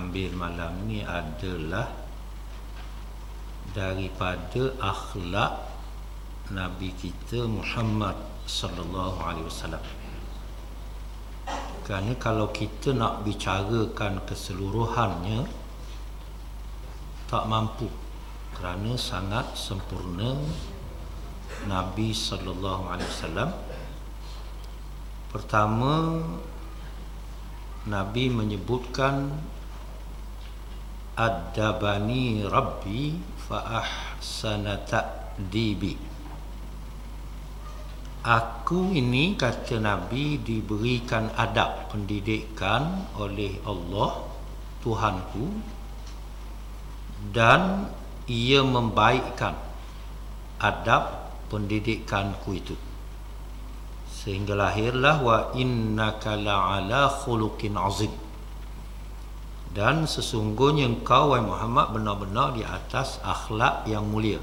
ambil malam ni adalah daripada akhlak Nabi kita Muhammad sallallahu alaihi wasallam. Kerana kalau kita nak bicarakan keseluruhannya tak mampu, kerana sangat sempurna Nabi sallallahu alaihi wasallam. Pertama, Nabi menyebutkan adabani rabbi fa ahsana ta'dibi. Aku ini, kata Nabi, diberikan adab pendidikan oleh Allah Tuhanku, dan ia membaikkan adab pendidikanku itu, sehingga lahirlah wa innaka la'ala khuluqin azim. Dan sesungguhnya engkau, wahai Muhammad, benar-benar di atas akhlak yang mulia.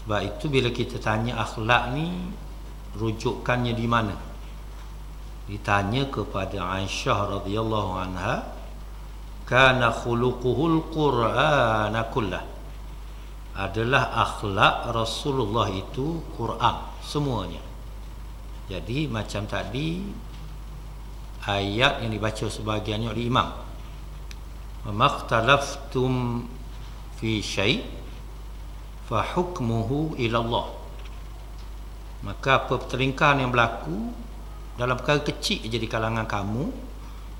Sebab itu bila kita tanya akhlak ni rujukannya di mana, ditanya kepada Aisyah radhiyallahu anha, kana khuluquhul qur'ana kullah, adalah akhlak Rasulullah itu Quran semuanya. Jadi macam tadi ayat yang dibaca sebahagiannya oleh imam, makhtalaftum fi syai' fa hukmuhu ila Allah. Maka apa pertelingkahan yang berlaku dalam perkara kecil je di kalangan kamu,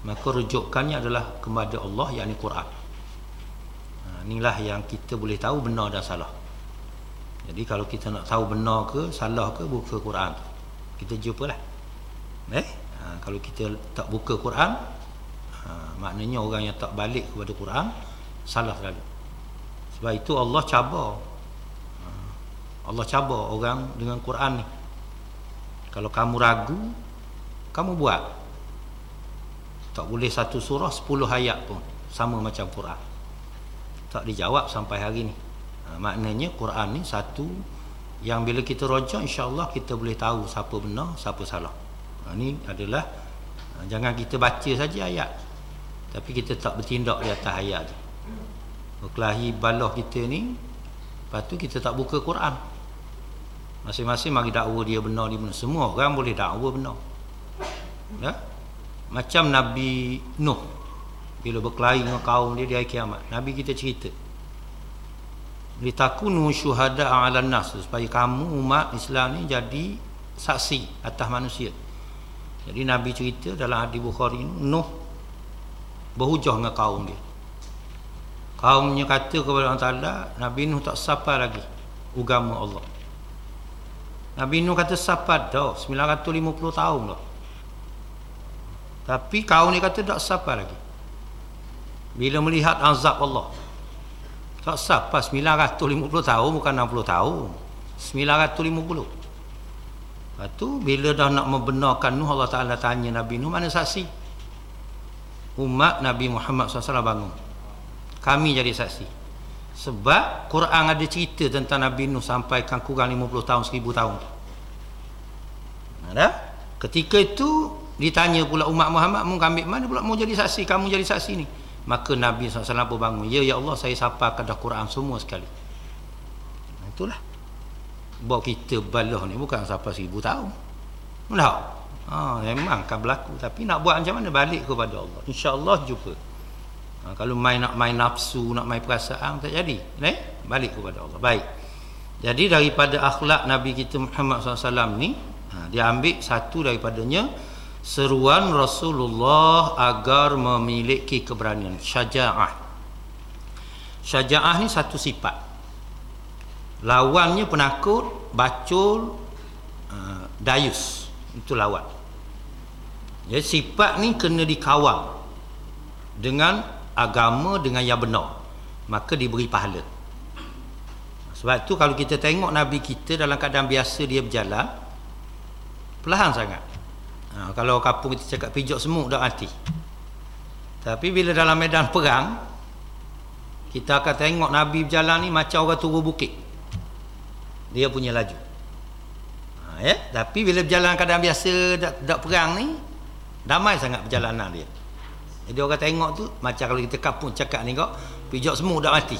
maka rujukannya adalah kepada Allah, yakni Quran. Inilah yang kita boleh tahu benar dan salah. Jadi kalau kita nak tahu benar ke salah ke, buka Quran, kita jumpalah. Kalau kita tak buka Quran, maknanya orang yang tak balik kepada Quran salah selalu. Sebab itu Allah cabar orang dengan Quran ni. Kalau kamu ragu, kamu buat. Tak boleh satu surah 10 ayat pun sama macam Quran. Tak dijawab sampai hari ni. Maknanya Quran ni satu yang bila kita rojak, insya-Allah kita boleh tahu siapa benar, siapa salah. Ini adalah, jangan kita baca saja ayat, tapi kita tak bertindak di atas ayat tu. Berkelahi balah kita ni, lepas tu kita tak buka Quran. Masing-masing mari dakwa dia benar, dia benar. Semua orang boleh dakwa benar. Ya? Macam Nabi Nuh bila berkelahi dengan kaum dia di hari kiamat, Nabi kita cerita, litakunu syuhada 'alan nas, supaya kamu umat Islam ni jadi saksi atas manusia. Jadi Nabi cerita dalam hadis Bukhari ni, Nuh berhujah dengan kaum dia. Kaumnya kata kepada Allah Ta'ala, Nabi Nuh tak sapa lagi agama Allah. Nabi Nuh kata sapa dah 950 tahun dah. Tapi kaum ni kata tak sapa lagi. Bila melihat azab Allah, tak sapa 950 tahun, bukan 60 tahun, 950. Lepas tu bila dah nak membenarkan Nuh, Allah Ta'ala tanya Nabi Nuh, mana saksi? Umat Nabi Muhammad SAW bangun, kami jadi saksi. Sebab Quran ada cerita tentang Nabi Nuh sampaikan kurang 50 tahun, 1000 tahun. Ada? Ketika itu ditanya pula umat Muhammad, mu ambil mana pula mau jadi saksi, kamu jadi saksi ni. Maka Nabi SAW pun bangun, ya Allah, saya sampaikan dah Quran semua sekali. Itulah bahawa kita balah ni bukan sampai 1000 tahun. Tak. Memang akan berlaku, tapi nak buat macam mana? Balik kepada Allah, insya-Allah jumpa. Kalau nak main nafsu, nak main perasaan, tak jadi. Balik kepada Allah. Baik. Jadi daripada akhlak Nabi kita Muhammad SAW ni, dia ambil satu daripadanya, seruan Rasulullah agar memiliki keberanian, syaja'ah. Syaja'ah ni satu sifat. Lawannya penakut, bacul, dayus. Itu lawan. Jadi sifat ni kena dikawal dengan agama, dengan yang benar, maka diberi pahala. Sebab tu kalau kita tengok Nabi kita dalam keadaan biasa, dia berjalan perlahan sangat. Kalau kampung kita cakap pijak semut dah mati. Tapi bila dalam medan perang, kita akan tengok Nabi berjalan ni macam orang turun bukit, dia punya laju. Tapi bila berjalan keadaan biasa, tak perang ni, damai sangat perjalanan dia. Jadi orang tengok tu macam kalau kita kapung cakap ni kok, pijak semua dah mati.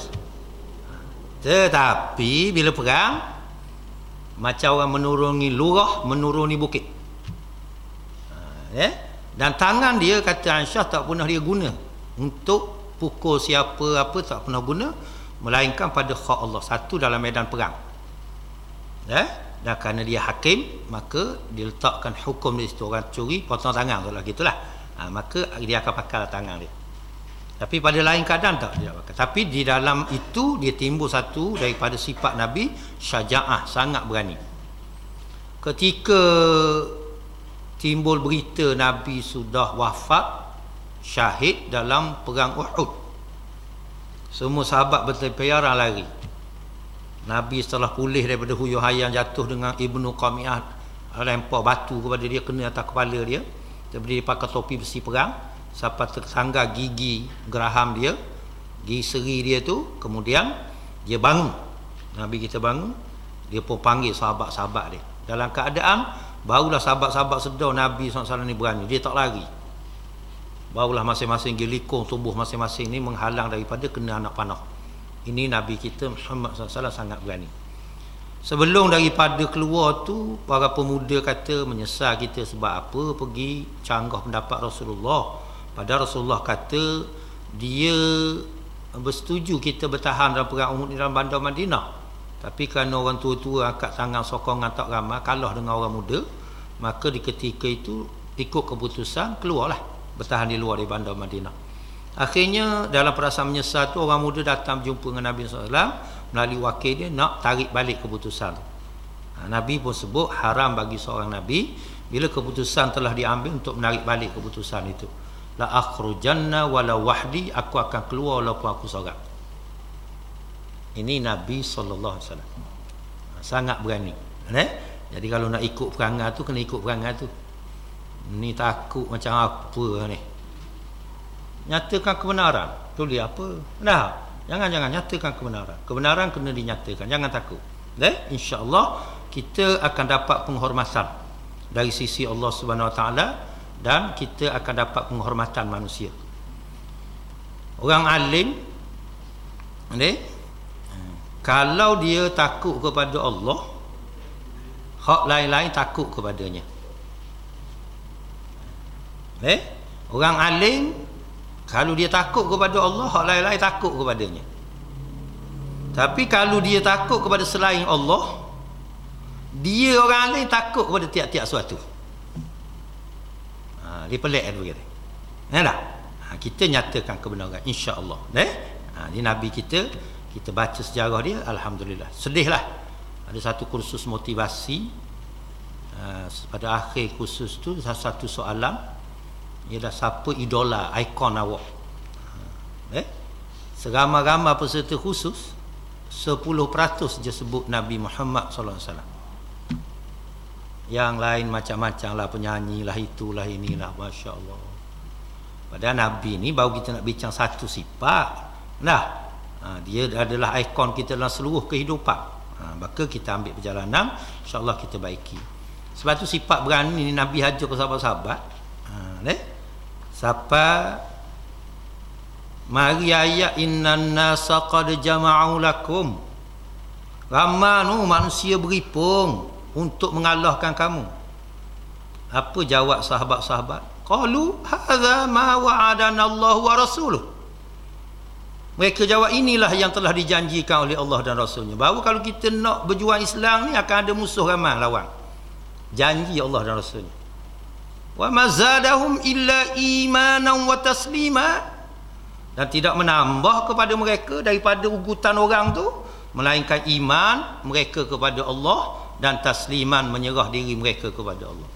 Tetapi bila perang, macam orang menuruni lurah, menuruni bukit. Dan tangan dia, kata Aisyah, tak pernah dia guna untuk pukul siapa apa, tak pernah guna, melainkan pada hak Allah. Satu dalam medan perang. Dan kerana dia hakim, maka dia letakkan hukum di situ. Orang curi, potong tangan tu lah, gitulah. Maka dia akan pakai tangan dia. Tapi pada lain keadaan tak dia pakai. Tapi di dalam itu dia timbul satu daripada sifat Nabi, syaja'ah, sangat berani. Ketika timbul berita Nabi sudah wafat, syahid dalam perang Uhud, semua sahabat berterpiaran lari. Nabi setelah pulih daripada huyuh-hayang jatuh dengan Ibnu Qami'ah lempar batu kepada dia, kena atas kepala dia. Dia pakai topi besi perang sampai tersanggar gigi geraham dia, gigi seri dia tu. Kemudian dia bangun, Nabi kita bangun, dia pun panggil sahabat-sahabat dia. Dalam keadaan barulah sahabat-sahabat sedar Nabi SAW ni berani, dia tak lari. Barulah masing-masing gelikung tubuh masing-masing ni menghalang daripada kena anak panah. Ini Nabi kita Muhammad SAW sangat berani. Sebelum daripada keluar tu, para pemuda kata menyesal kita sebab apa pergi canggah pendapat Rasulullah. Padahal Rasulullah kata dia bersetuju kita bertahan dalam perang Uhud dalam bandar Madinah. Tapi kerana orang tua-tua angkat tangan sokongan tak ramai, kalah dengan orang muda, maka di ketika itu ikut keputusan keluarlah, bertahan di luar di bandar Madinah. Akhirnya dalam perasaan menyesal tu, orang muda datang berjumpa dengan Nabi SAW melalui wakil dia nak tarik balik keputusan. Nabi pun sebut haram bagi seorang Nabi bila keputusan telah diambil untuk menarik balik keputusan itu. La akhrujanna wala wahdi, aku akan keluar walaupun aku seorang. Ini Nabi SAW sangat berani. Jadi kalau nak ikut perangai tu, kena ikut perangai tu. Ni takut macam apa ni? Nyatakan kebenaran. Tu dia apa? Nah, jangan nyatakan kebenaran. Kebenaran kena dinyatakan, jangan takut. Insya-Allah kita akan dapat penghormatan dari sisi Allah Subhanahu Wa Taala, dan kita akan dapat penghormatan manusia. Orang alim kalau dia takut kepada Allah, hak lain-lain takut kepadanya. Orang alim kalau dia takut kepada Allah, hak lain-lain takut kepadanya. Tapi kalau dia takut kepada selain Allah, dia orang lain takut kepada tiap-tiap suatu. Dia pelik tu kata. Tak? Kita nyatakan kebenaran, insya-Allah. Ini Nabi kita baca sejarah dia, alhamdulillah. Sedihlah. Ada satu kursus motivasi, pada akhir kursus tu satu soalan, ialah siapa idola, ikon awak. Seramai-ramai peserta khusus 10% je sebut Nabi Muhammad SAW. Yang lain macam-macam lah, penyanyi lah, itulah inilah, Masya Allah. Padahal Nabi ni baru kita nak bincang satu sifat. Dia adalah ikon kita dalam seluruh kehidupan. Maka kita ambil perjalanan, insya-Allah kita baiki. Sebab tu sifat berani ni Nabi hajar ke sahabat-sahabat. Siapa mari ayat innan nasa qad jama'u lakum, ramai manusia beripung untuk mengalahkan kamu. Apa jawab sahabat-sahabat? Qalu hadza ma wa'adana Allah wa rasuluh. Mereka jawab, inilah yang telah dijanjikan oleh Allah dan Rasulnya. Baru kalau kita nak berjuang Islam ni akan ada musuh ramai lawan. Janji Allah dan Rasulnya. Wa mazadahum illa imanan wa taslima, dan tidak menambah kepada mereka daripada ugutan orang tu melainkan iman mereka kepada Allah dan tasliman, menyerah diri mereka kepada Allah.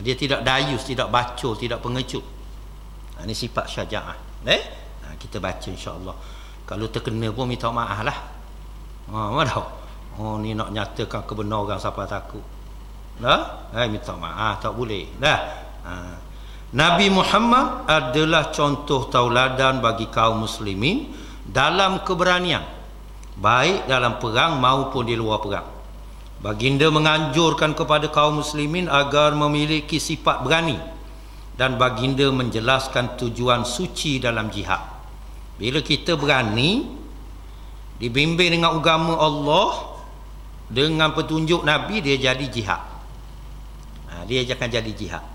Dia tidak dayus, tidak bacul, tidak pengecut. Ini sifat syaja'ah. Kita baca insya-Allah. Kalau terkena pun minta maaf lah. Ni nak nyatakan kebenaran, siapa takut. Minta maaf, tak boleh. Nabi Muhammad adalah contoh tauladan bagi kaum muslimin dalam keberanian, baik dalam perang maupun di luar perang. Baginda menganjurkan kepada kaum muslimin agar memiliki sifat berani dan baginda menjelaskan tujuan suci dalam jihad. Bila kita berani dibimbing dengan agama Allah, dengan petunjuk Nabi, dia jadi jihad. Dia akan jadi jihad.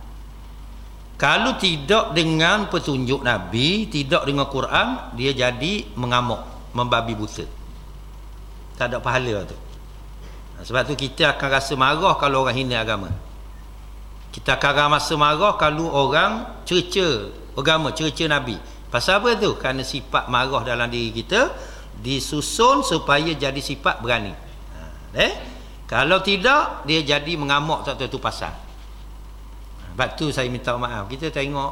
Kalau tidak dengan petunjuk Nabi, tidak dengan Quran, dia jadi mengamuk, membabi buta. Tak ada pahala tu. Sebab tu kita akan rasa marah kalau orang hina agama. Kita akan rasa marah kalau orang cerca agama, cerca Nabi. Pasal apa tu? Kerana sifat marah dalam diri kita disusun supaya jadi sifat berani. Kalau tidak, dia jadi mengamuk tak tahu tu pasal. Sebab tu saya minta maaf. Kita tengok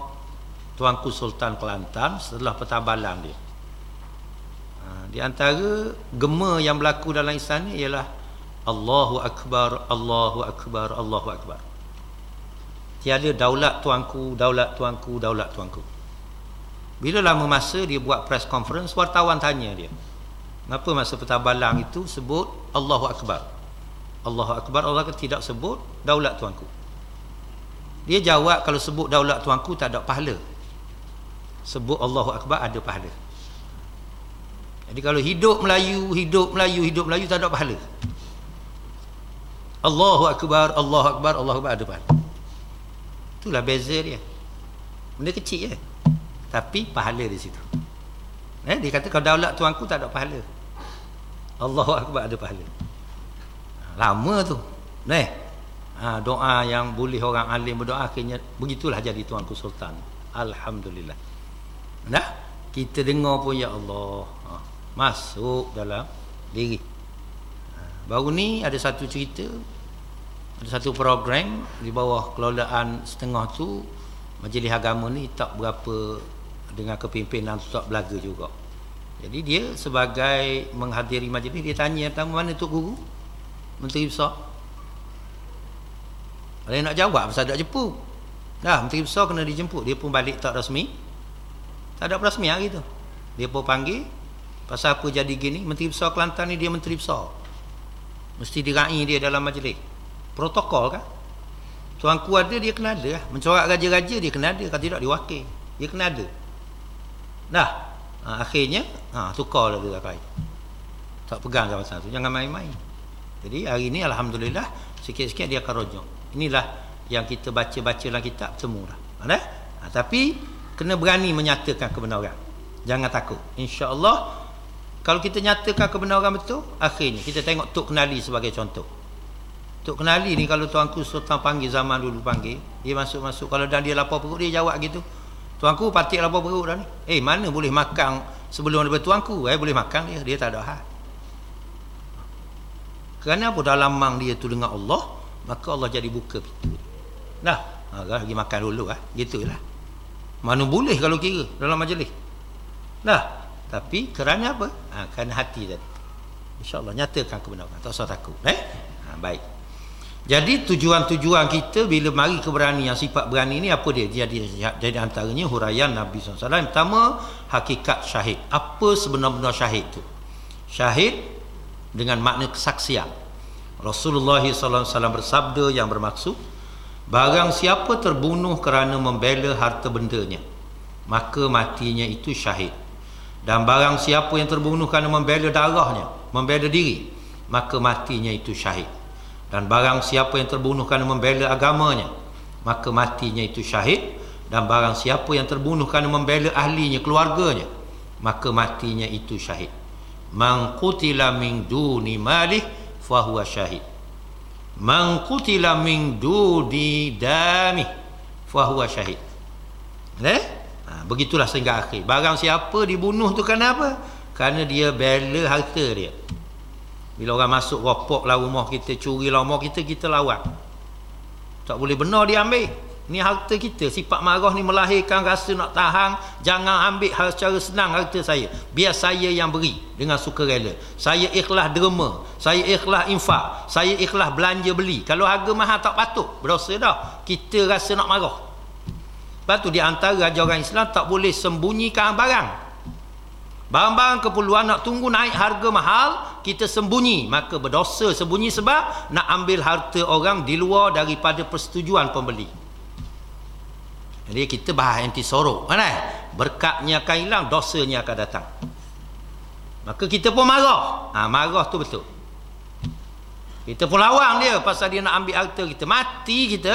Tuanku Sultan Kelantan setelah pertabalan dia. Di antara gema yang berlaku dalam istana ialah Allahu Akbar, Allahu Akbar, Allahu Akbar. Tiada daulat tuanku, daulat tuanku, daulat tuanku. Bila lama masa dia buat press conference, wartawan tanya dia, kenapa masa pertabalan itu sebut Allahu Akbar? Allahu Akbar, Allah tidak sebut daulat tuanku. Dia jawab, kalau sebut daulat tuanku tak ada pahala. Sebut Allahu Akbar ada pahala. Jadi kalau hidup Melayu, hidup Melayu, hidup Melayu tak ada pahala. Allahu Akbar, Allahu Akbar, Allahu Akbar ada pahala. Itulah beza dia. Benda kecil je, tapi pahala di situ. Dia kata kalau daulat tuanku tak ada pahala, Allahu Akbar ada pahala. Lama tu. Doa yang boleh orang alim berdoa, akhirnya begitulah jadi Tuanku Sultan. Alhamdulillah. Kita dengar pun ya Allah, masuk dalam diri. Baru ni ada satu cerita, ada satu program di bawah kelolaan setengah tu, majlis agama ni tak berapa dengan kepimpinan tak belaga juga. Jadi dia sebagai menghadiri majlis, dia tanya pertama, mana Tok Guru? Menteri Besar. Ada yang nak jawab pasal tak jemput. Menteri Besar kena dijemput. Dia pun balik tak rasmi. Tak ada rasmi hari tu. Dia pun panggil, pasal apa jadi gini? Menteri Besar Kelantan ni dia Menteri Besar, mesti dirai dia dalam majlis. Protokol kan. Tuanku ada, dia kena ada. Mencorak raja-raja, dia kena ada. Kalau tidak, diwakil. Dia kena ada. Akhirnya tukar lah dia pakai. Tak pegang kawasan tu. Jangan main-main. Jadi hari ni Alhamdulillah sikit-sikit dia akan rojok. Inilah yang kita baca-baca dalam kitab, temu dah. Tapi kena berani menyatakan kebenaran. Jangan takut. InsyaAllah kalau kita nyatakan kebenaran betul, akhirnya kita tengok Tok Kenali sebagai contoh. Tok Kenali ni kalau Tuanku Sultan panggil, zaman dulu panggil, dia masuk-masuk, kalau dah dia lapar perut, dia jawab gitu, Tuanku patik lapar perut dah ni. Mana boleh makan sebelum daripada Tuanku? Boleh makan dia tak ada hal. Kerana apa? Dalam mang dia tu dengan Allah, maka Allah jadi buka pintu. Lagi makan dulu gitulah. Mana boleh kalau kira dalam majlis. Tapi kerana apa? Kerana hati tadi. InsyaAllah nyatakan kebenaran, tak usah takut. Baik. Jadi tujuan-tujuan kita bila mari keberanian, sifat berani ni apa dia? Jadi antaranya huraian Nabi SAW. Pertama, hakikat syahid. Apa sebenar-benar syahid tu? Syahid dengan makna kesaksian. Rasulullah SAW bersabda yang bermaksud, barang siapa terbunuh kerana membela harta bendanya, maka matinya itu syahid. Dan barang siapa yang terbunuh kerana membela darahnya, membela diri, maka matinya itu syahid. Dan barang siapa yang terbunuh kerana membela agamanya, maka matinya itu syahid. Dan barang siapa yang terbunuh kerana membela ahlinya, keluarganya, maka matinya itu syahid. Man qutila min duni malih fahuwa syahid. Man qutila min duni damih fahuwa syahid. Begitulah sehingga akhir. Barang siapa dibunuh tu kerana apa? Kerana dia bela harta dia. Bila orang masuk ropok lah rumah kita, curi lah rumah kita, kita lawan. Tak boleh benar dia ambil. Ni harta kita. Sifat marah ni melahirkan rasa nak tahan. Jangan ambil secara senang harta saya. Biar saya yang beri dengan sukarela. Saya ikhlas derma, saya ikhlas infak, saya ikhlas belanja beli. Kalau harga mahal tak patut, berdosa dah. Kita rasa nak marah. Lepas tu di antara ajaran Islam, tak boleh sembunyikan barang. Barang-barang keperluan nak tunggu naik harga mahal, kita sembunyi, maka berdosa sembunyi sebab nak ambil harta orang di luar daripada persetujuan pembeli. Jadi kita bahas anti sorok kan? Berkatnya akan hilang, dosanya akan datang. Maka kita pun marah. Marah tu betul. Kita pun lawan dia pasal dia nak ambil harta kita. Mati kita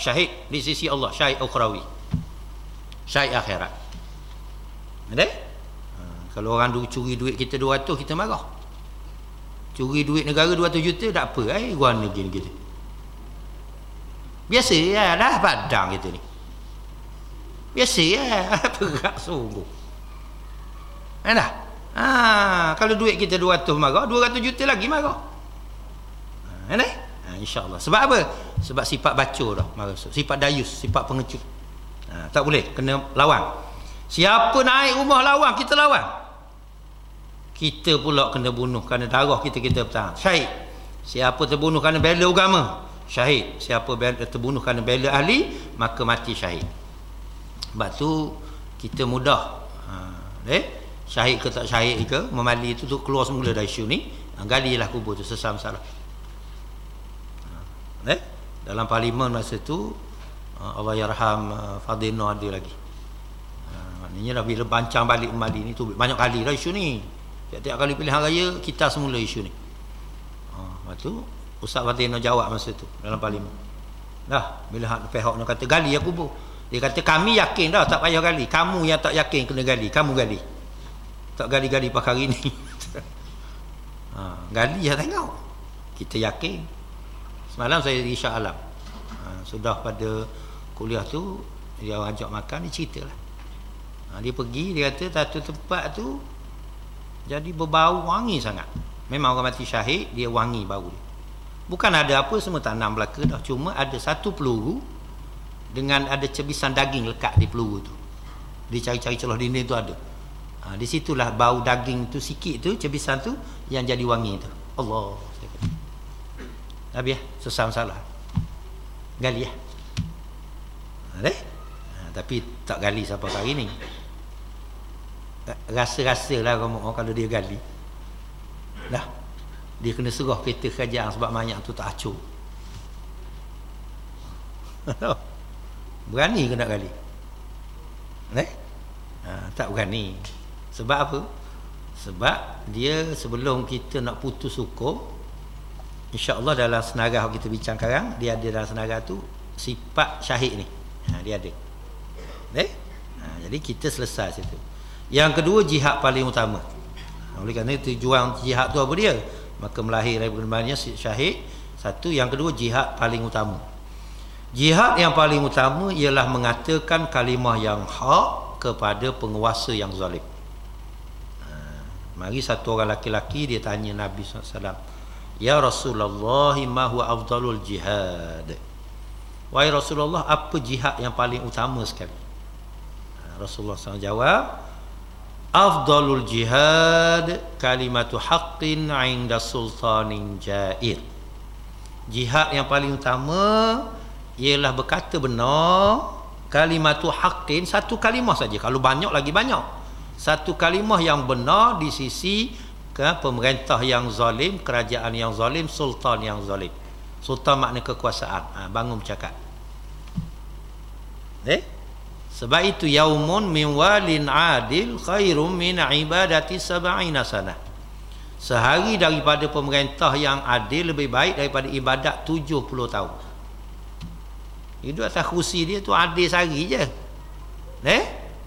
syahid di sisi Allah, syahid ukhrawi. Syahid akhirat. Ada? Kalau orang curi duit kita 200, kita marah. Curi duit negara 200 juta tak apa, guana gini kita. Biasa ya, dah padang kita ni. Biasa ya, perak sungguh. Dah. Kalau duit kita 200 marah, 200 juta lagi marah. InsyaAllah. Sebab apa? Sebab sifat bacur dah marah. Sifat dayus, sifat pengecut. Tak boleh, kena lawan. Siapa naik rumah lawan, kita lawan. Kita pula kena bunuh kerana darah kita bertahan. Syahid. Siapa terbunuh kerana bela agama, syahid. Siapa terbunuh kerana bela ahli, maka mati syahid. Sebab tu kita mudah syahid ke tak syahid ke, memali itu tu keluar semula dari isu ni. Galilah kubur tu sesam salah. Dalam parlimen masa tu Allah yarham Fadino ada lagi. Maknanya dah bila bancang balik memali ni tu banyak kali dah isu ni. Tiap-tiap kali pilihan raya kita semula isu ni. Lepas tu Ustaz Fadino jawab masa tu dalam parlimen. Dah bila pihak nak kata gali aku kubur. Dia kata kami yakin dah, tak payah gali. Kamu yang tak yakin kena gali. Kamu gali. Tak gali-gali pakai hari ni. Gali ya tengok. Kita yakin. Semalam saya di Shah Alam. Sudah pada kuliah tu dia ajak makan, dia ceritalah. Dia pergi, dia kata satu tempat tu jadi berbau wangi sangat. Memang orang mati syahid, dia wangi bau dia. Bukan ada apa, semua tanam belaka dah. Cuma ada satu peluru dengan ada cebisan daging lekat di peluru tu. Dia cari-cari celah dinding tu ada. Di situlah bau daging tu sikit tu, cebisan tu yang jadi wangi tu. Allah. Habis sesam salah. Gali ya. Tapi tak gali sampai hari ni. Rasa-rasalah orang kalau dia gali. Dah. Dia kena serah kereta kerajaan sebab mayat tu tak acur. Berani ke nak gali? Tak berani. Sebab apa? Sebab dia sebelum kita nak putus hukum, insya-Allah dalam senarai kita bincang sekarang, dia ada dalam senarai tu sifat syahid ni. Dia ada. Jadi kita selesai situ. Yang kedua, jihad paling utama. Oleh kerana tujuan jihad tu apa dia? Maka melahirkan benarnya syahid. Satu, yang kedua jihad paling utama. Jihad yang paling utama ialah mengatakan kalimah yang hak kepada penguasa yang zalim. Mari satu orang laki-laki dia tanya Nabi SAW, ya Rasulullah, ma huwa afdalul jihad? Wahai Rasulullah, apa jihad yang paling utama sekali? Rasulullah SAW jawab, afdalul jihad kalimatu haqqin 'inda sultanin jair. Jihad yang paling utama ialah berkata benar, kalimatu haqqin, satu kalimah saja. Kalau banyak lagi banyak. Satu kalimah yang benar di sisi pemerintah yang zalim, kerajaan yang zalim, sultan yang zalim. Sultan makna kekuasaan. Bangun bercakap. Sebab itu yaumun min walin adil khairum min ibadati sab'ina sanah. Sehari daripada pemerintah yang adil lebih baik daripada ibadat 70 tahun. Hidup atas kursi dia tu adil sehari je.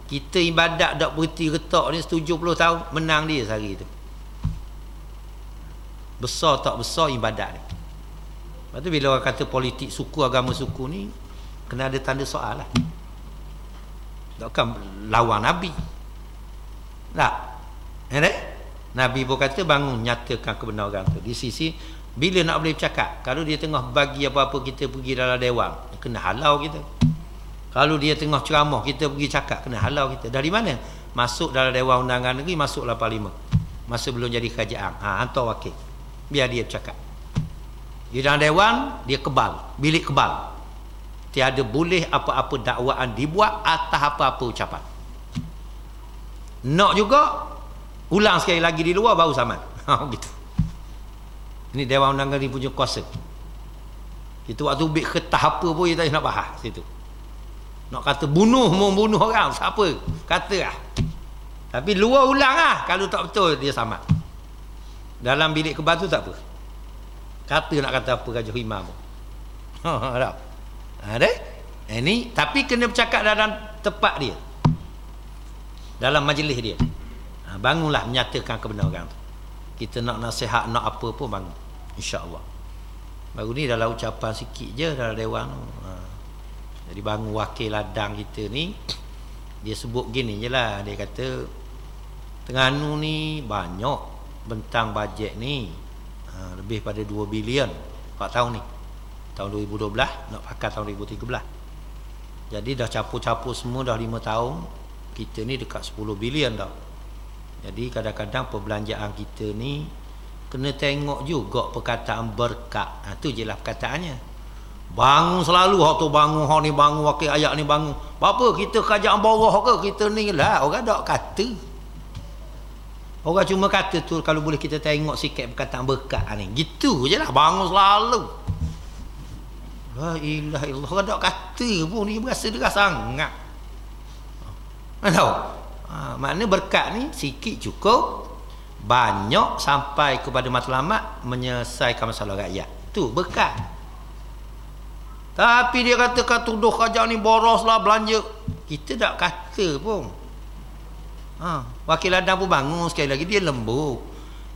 Kita ibadat tak berhenti retak ni 70 tahun, menang dia sehari tu. Besar tak besar ibadat ni. Lepas tu bila orang kata politik suku, agama suku ni, kena ada tanda soal lah. Takkan lawan Nabi. Tak? Nabi pun kata bangun nyatakan kebenaran tu. Di sisi bila nak boleh bercakap, kalau dia tengah bagi apa-apa kita pergi dalam dewan, kena halau kita. Kalau dia tengah ceramah kita pergi cakap, kena halau kita. Dari mana? Masuk dalam Dewan Undangan Negeri, masuklah parlimen. Masa belum jadi kerajaan, hantar wakil, biar dia bercakap. Di dalam dewan dia kebal, bilik kebal. Tiada boleh apa-apa dakwaan dibuat atas apa-apa ucapan. Nak juga ulang sekali lagi di luar baru sama. Gitu. Ini Dewan Undangan ni punya kuasa. Itu waktu ubik ketah apa pun dia tak nak bahas situ. Nak kata bunuh, mau bunuh orang, siapa? Kata lah. Tapi luar ulang lah. Kalau tak betul, dia sama. Dalam bilik kebal tu tak apa. Kata nak kata apa Raja Imam. Tak. Ada? Ini, tapi kena bercakap dalam tempat dia. Dalam majlis dia. Bangunlah menyatakan kebenaran tu. Kita nak nasihat, nak apa pun bangun. InsyaAllah. Baru ni dalam ucapan sikit je dalam dewan tu. Jadi bangun wakil ladang kita ni, dia sebut gini je lah. Dia kata Terengganu ni banyak bentang bajet ni, lebih pada 2 bilion 4 tahun ni. Tahun 2012 nak pakai tahun 2013. Jadi dah capur-capur semua dah 5 tahun. Kita ni dekat 10 bilion dah. Jadi kadang-kadang perbelanjaan kita ni kena tengok juga perkataan berkat. Tu je lah perkataannya. Bangun selalu, hak tu bangun, hak ni bangun, wakil ayat ni bangun. Apa kita kerajaan bawah ke? Kita ni lah, orang tak kata. Orang cuma kata tu kalau boleh kita tengok sikit perkataan berkat ni. Gitu je lah, bangun selalu. La ilaha illallah, orang tak kata pun ni berasa deras sangat. Tahu? Makna berkat ni sikit cukup, banyak sampai kepada matlamat menyelesaikan masalah rakyat. Tu berkat. Tapi dia kata tuduh kerajaan ni boros lah belanja. Kita tak kata pun. Wakil ladang pun bangun sekali lagi, dia lembut.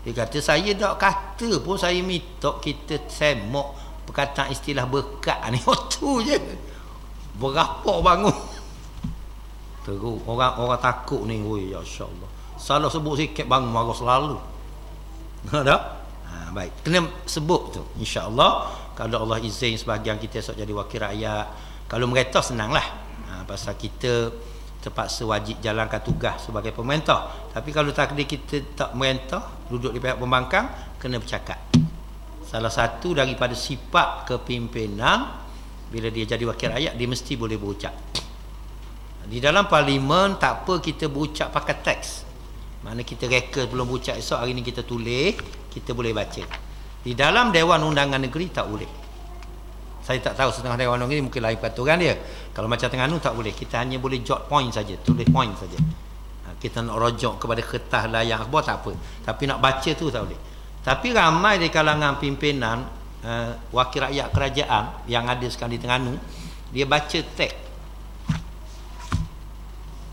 Dia kata saya tak kata pun, saya minta kita semak perkataan istilah berkat ni. Tu je. Berapa bangun. Terus orang takut ni. Oi, ya Allah. Salah sebut sikit bangun marah selalu. Ada? Baik. Kena sebut tu. InsyaAllah. Kalau Allah izin sebahagian kita esok jadi wakil rakyat. Kalau merintah senanglah. Pasal kita terpaksa wajib jalankan tugas sebagai pemerintah. Tapi kalau takdir kita tak merintah, duduk di pihak pembangkang, kena bercakap. Salah satu daripada sifat kepimpinan, bila dia jadi wakil rakyat, dia mesti boleh berucap. Di dalam parlimen tak apa kita berucap pakai teks. Mana kita reka sebelum berucap, esok hari ni kita tulis, kita boleh baca. Di dalam Dewan Undangan Negeri tak boleh. Saya tak tahu setengah Dewan Undangan Negeri mungkin lain peraturan dia. Kalau macam Terengganu tak boleh. Kita hanya boleh jot point saja, tulis point saja. Kita nak rojok kepada kertas layar akhbar tak apa. Tapi nak baca tu tak boleh. Tapi ramai di kalangan pimpinan wakil rakyat kerajaan yang ada sekarang di Terengganu, dia baca teks.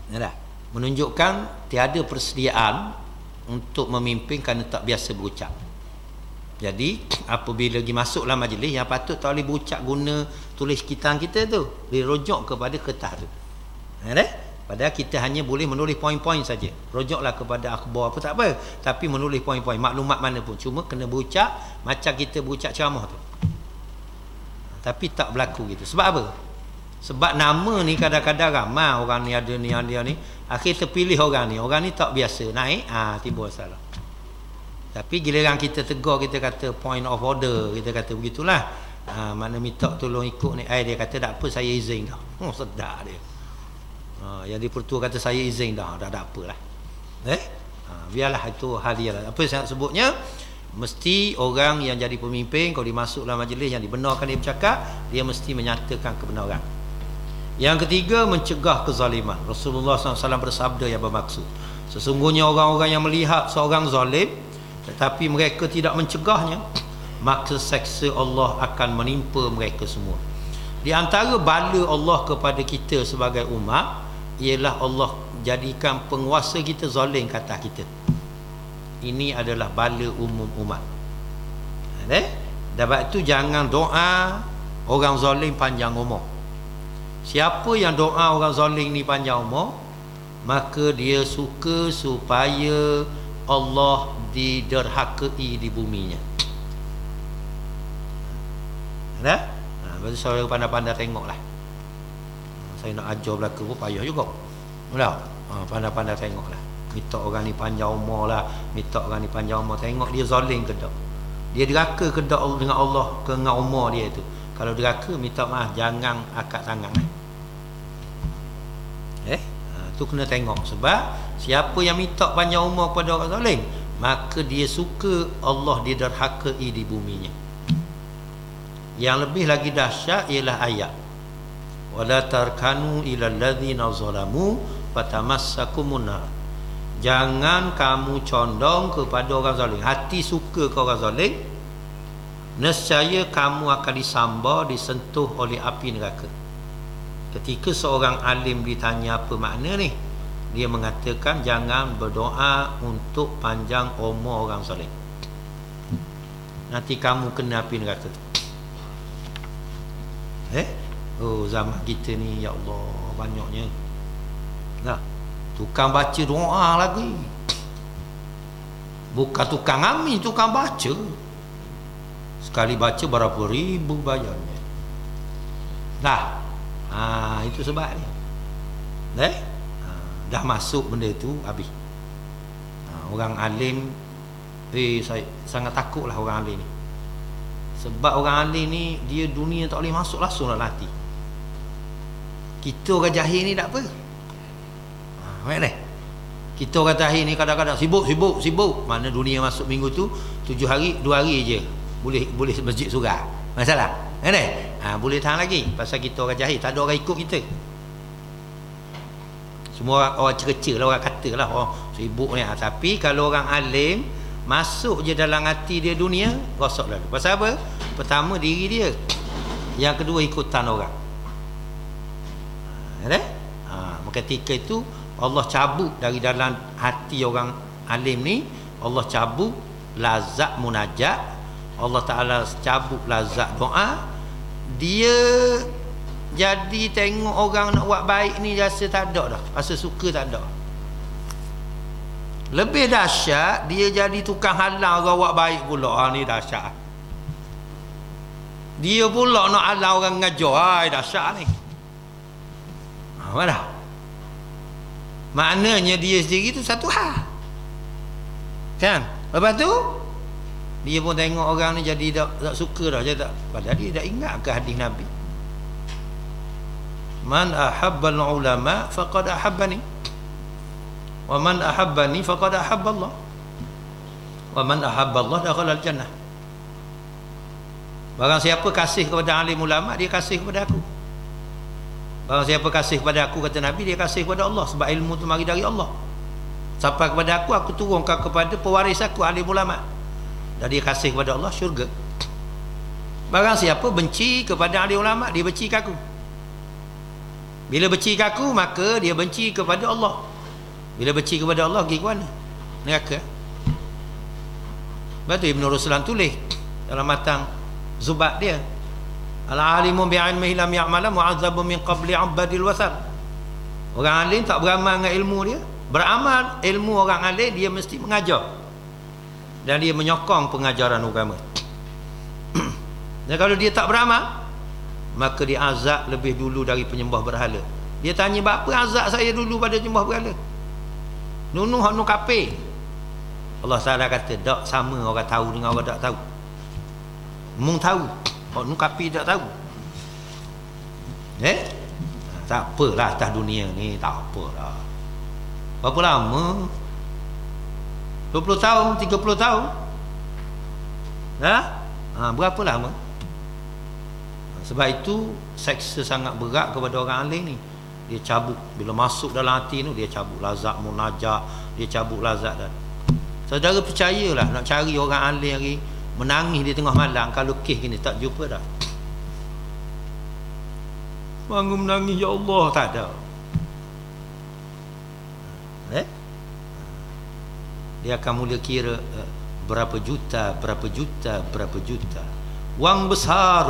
Yalah, menunjukkan tiada persediaan untuk memimpin kerana tak biasa berucap. Jadi apabila pergi masuklah majlis, yang patut tak boleh berucap guna tulis kitab kita tu, dirojok kepada kertas tu. Padahal kita hanya boleh menulis poin-poin saja. Rojoklah kepada akhbar apa tak apa, tapi menulis poin-poin maklumat mana pun, cuma kena berucap macam kita berucap ceramah tu. Tapi tak berlaku gitu. Sebab apa? Sebab nama ni kadang-kadang ramai orang ni ada ni, dia ni, akhir terpilih orang ni tak biasa naik, timbul salah. Tapi giliran kita tegur, kita kata point of order, kita kata begitulah, mana minta tolong ikut ni, dia kata tak apa, saya izin dah. Sedap dia. Yang di Pertua kata saya izin dah, dah apalah. Biarlah itu hal dia lah. Apa saya sebutnya, mesti orang yang jadi pemimpin, kalau dimasuklah majlis yang dibenarkan dia bercakap, dia mesti menyatakan kebenaran. Yang ketiga, mencegah kezaliman. Rasulullah SAW bersabda yang bermaksud, sesungguhnya orang-orang yang melihat seorang zalim tetapi mereka tidak mencegahnya, maka seksa Allah akan menimpa mereka semua. Di antara bala Allah kepada kita sebagai umat ialah Allah jadikan penguasa kita zalim ke atas kita. Ini adalah bala umum umat. Sebab itu jangan doa orang zalim panjang umur. Siapa yang doa orang zalim ni panjang umur, maka dia suka supaya Allah diderhakai di buminya. Lepas tu saya pandai-pandai tengoklah. Saya nak ajar belaka pun payah juga. Pandai-pandai tengoklah. Minta orang ni panjang umur lah, minta orang ni panjang umur, tengok dia zalim ke tak. Dia deraka ke tak dengan Allah, ke dengan umur dia tu. Kalau deraka, minta maaf, jangan akad tangan. Tu kena tengok. Sebab siapa yang minta panjang umur kepada orang zalim, maka dia suka Allah diderhakai di buminya. Yang lebih lagi dahsyat ialah ayat wala tarkanu ila alladzina zalamu fatamassakumun nar. Jangan kamu condong kepada orang zalim. Hati suka ke orang zalim, nescaya kamu akan disambar, disentuh oleh api neraka. Ketika seorang alim ditanya apa makna ni, dia mengatakan jangan berdoa untuk panjang umur orang zalim, nanti kamu kena api neraka. Oh, zaman kita ni ya Allah banyaknya. Nah, tukang baca doa lagi. Bukan tukang amin, tukang baca. Sekali baca berapa ribu bayarnya. Dah. Itu sebabnya. Dah masuk benda tu habis. Orang alim, saya sangat takutlah orang alim ni. Sebab orang alim ni dia dunia tak boleh masuk langsung dalam hati. Kita orang jahil ni tak apa. Mana? Kita orang jahil ni kadang-kadang sibuk. Mana dunia masuk minggu tu 7 hari, 2 hari je boleh masjid surah. Masalah. Mana? Boleh tahan lagi pasal kita orang jahil, tak ada orang ikut kita. Semua orang cerca lah, orang kata lah sibuk ni. Tapi kalau orang alim masuk je dalam hati dia dunia, rosak lalu. Pasal apa? Pertama diri dia, yang kedua ikutan orang. Ketika itu Allah cabut dari dalam hati orang alim ni, Allah cabut lazat munajat, Allah Ta'ala cabut lazat doa. Dia jadi tengok orang nak buat baik ni rasa tak ada dah, rasa suka tak ada. Lebih dahsyat, dia jadi tukang halang orang buat baik pula. Ni dahsyat. Dia pula nak halang orang ngajar. Dahsyat ni. Mana? Maknanya dia sendiri tu satu hal. Kan? Lepas tu dia pun tengok orang ni jadi tak suka dah, jadi tak, padahal dia dah ingat ke hadis Nabi. Man ahabbal ulama faqad ahabbani. Wa man ahabbani faqad ahabba Allah. Wa man ahabba Allah dakhala al-jannah. Barang siapa kasih kepada alim ulama, dia kasih kepada aku. Barang siapa kasih kepada aku, kata Nabi, dia kasih kepada Allah. Sebab ilmu tu mari dari Allah. Sampai kepada aku turunkan kepada pewaris aku, alim ulama. Dan dia kasih kepada Allah, syurga. Barang siapa benci kepada alim ulama, dia benci ke aku. Bila benci ke aku, maka dia benci kepada Allah. Bila benci kepada Allah, pergi ke mana? Neraka. Lepas tu Ibn Ruslan tulis dalam matang Zubat dia, al-alimu bi'ilmihi lam ya'mala mu'azzabu min qabli 'abadil wasal. Orang alim tak beramal dengan ilmu dia, beramal ilmu orang alim, dia mesti mengajar dan dia menyokong pengajaran agama. Dan kalau dia tak beramal, maka dia azab lebih dulu dari penyembah berhala. Dia tanya, apa azab saya dulu pada penyembah berhala? Nunuh hak nu kafir. Allah Taala kata, tak sama orang tahu dengan orang tak tahu. Mung tahu, hak nu kafir tak tahu. Tak apalah atas dunia ni, tak apalah. Berapa lama? 20 tahun, 30 tahun? Berapa lama? Sebab itu seksa sangat berat kepada orang alim ni. Dia cabut, bila masuk dalam hati tu, dia cabut lazat munajat, dia cabut lazat dah. Saudara percayalah, nak cari orang alim lagi menangis di tengah malam, kalau kes gini tak jumpa dah. Bangun menangis, ya Allah, tak ada. Dia akan mula kira berapa juta. Wang besar.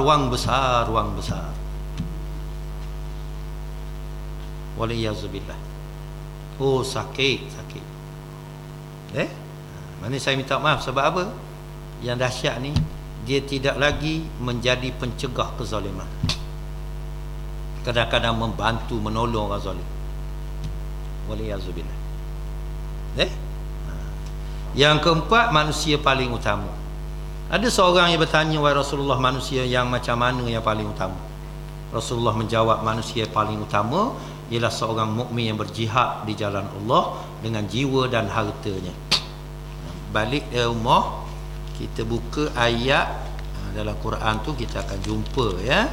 Waliyazubillah. Oh, sakit. Mana saya minta maaf sebab apa? Yang dahsyat ni, dia tidak lagi menjadi pencegah kezaliman. Kadang-kadang membantu, menolong orang zalim. Waliyazubillah. Yang keempat, manusia paling utama. Ada seorang yang bertanya, wahai Rasulullah, manusia yang macam mana yang paling utama? Rasulullah menjawab, manusia paling utama ialah seorang mukmin yang berjihad di jalan Allah dengan jiwa dan hartanya. Balik rumah, kita buka ayat dalam Quran tu, kita akan jumpa ya.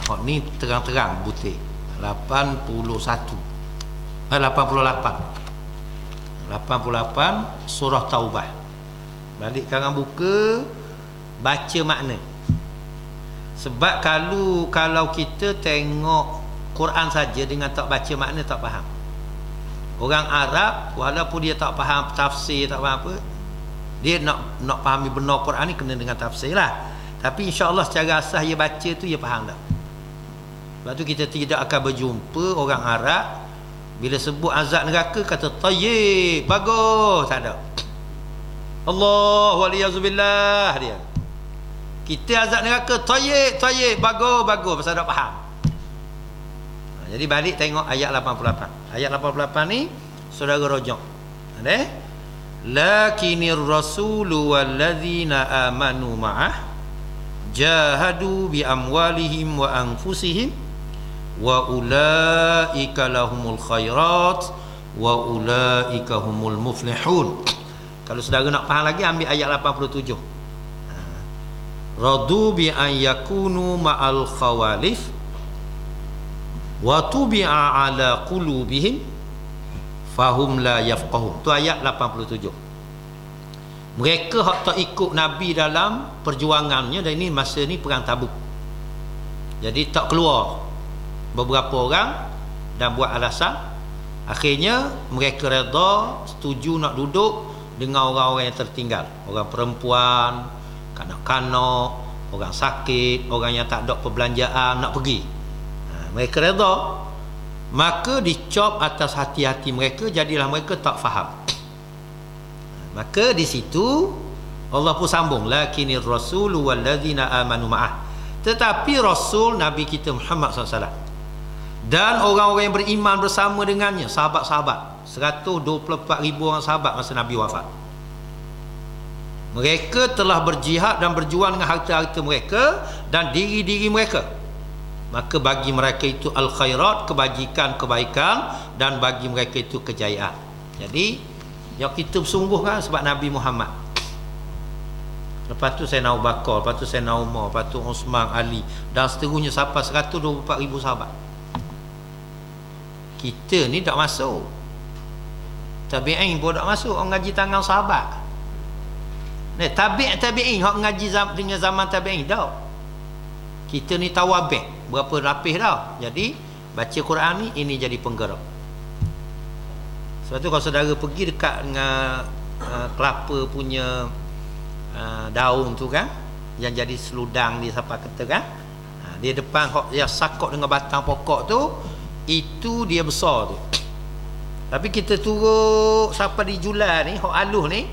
Hak ni terang-terang butik 88 surah Taubah. Balik sekarang buka, baca makna. Sebab kalau kita tengok Quran saja dengan tak baca makna, tak faham. Orang Arab walaupun dia tak faham tafsir, tak faham apa, dia nak fahami benar Quran ni kena dengan tafsir lah. Tapi insya-Allah secara asas dia baca tu dia faham tak. Sebab tu kita tidak akan berjumpa orang Arab bila sebut azab neraka kata tayyib, bagus, tak ada. Allah waliyazubillah dia. Kita azab neraka tayyib, bagus pasal tak faham. Jadi balik tengok ayat 88. Ayat 88 ni saudara rojak. Ada? Lakinir rasulu walladzina amanu ma'ah jahadu bi amwalihim wa anfusihim wa ulaika lahumul khairat wa ulaika humul muflihun. Kalau saudara nak faham lagi, ambil ayat 87. Radu bi an yakunu ma'al khawalif wa tubi'a ala qulubihim fahum la yafqahun. Tu ayat 87. Mereka hak tak ikut Nabi dalam perjuangannya, dan ini masa ni perang Tabuk. Jadi tak keluar beberapa orang dan buat alasan. Akhirnya mereka reda, setuju nak duduk dengan orang-orang yang tertinggal, orang perempuan, kanak-kanak, orang sakit, orang yang tak ada perbelanjaan nak pergi. Mereka reda, maka dicop atas hati-hati mereka, jadilah mereka tak faham. Maka di situ Allah pun sambung, lakinir rasulu walladzina amanu ma'ah. Tetapi Rasul Nabi kita Muhammad SAW dan orang-orang yang beriman bersama dengannya, sahabat-sahabat, 124,000 orang sahabat masa Nabi wafat. Mereka telah berjihad dan berjuang dengan harta-harta mereka dan diri-diri mereka. Maka bagi mereka itu al-khairat, kebajikan, kebaikan, dan bagi mereka itu kejayaan. Jadi yang kita bersungguhkan sebab Nabi Muhammad. Lepas tu Sayyidina Abu Bakar, lepas tu Sayyidina Umar, lepas tu Osman, Ali, dan seterusnya sampai 124,000 sahabat. Kita ni tak masuk. Tabi'in pun tak masuk, orang ngaji tangan sahabat. Tabi'in hak ngaji dengan zaman tabi'in dah. Kita ni tawabih berapa lapis dah. Jadi baca Quran ni, ini jadi penggerak. Sebab tu kalau saudara pergi dekat dengan kelapa punya daun tu kan, yang jadi seludang dia siapa kata kan, dia depan yang sakok dengan batang pokok tu, itu dia besar tu. Tapi kita turun sampai di julan ni, hok aluh ni,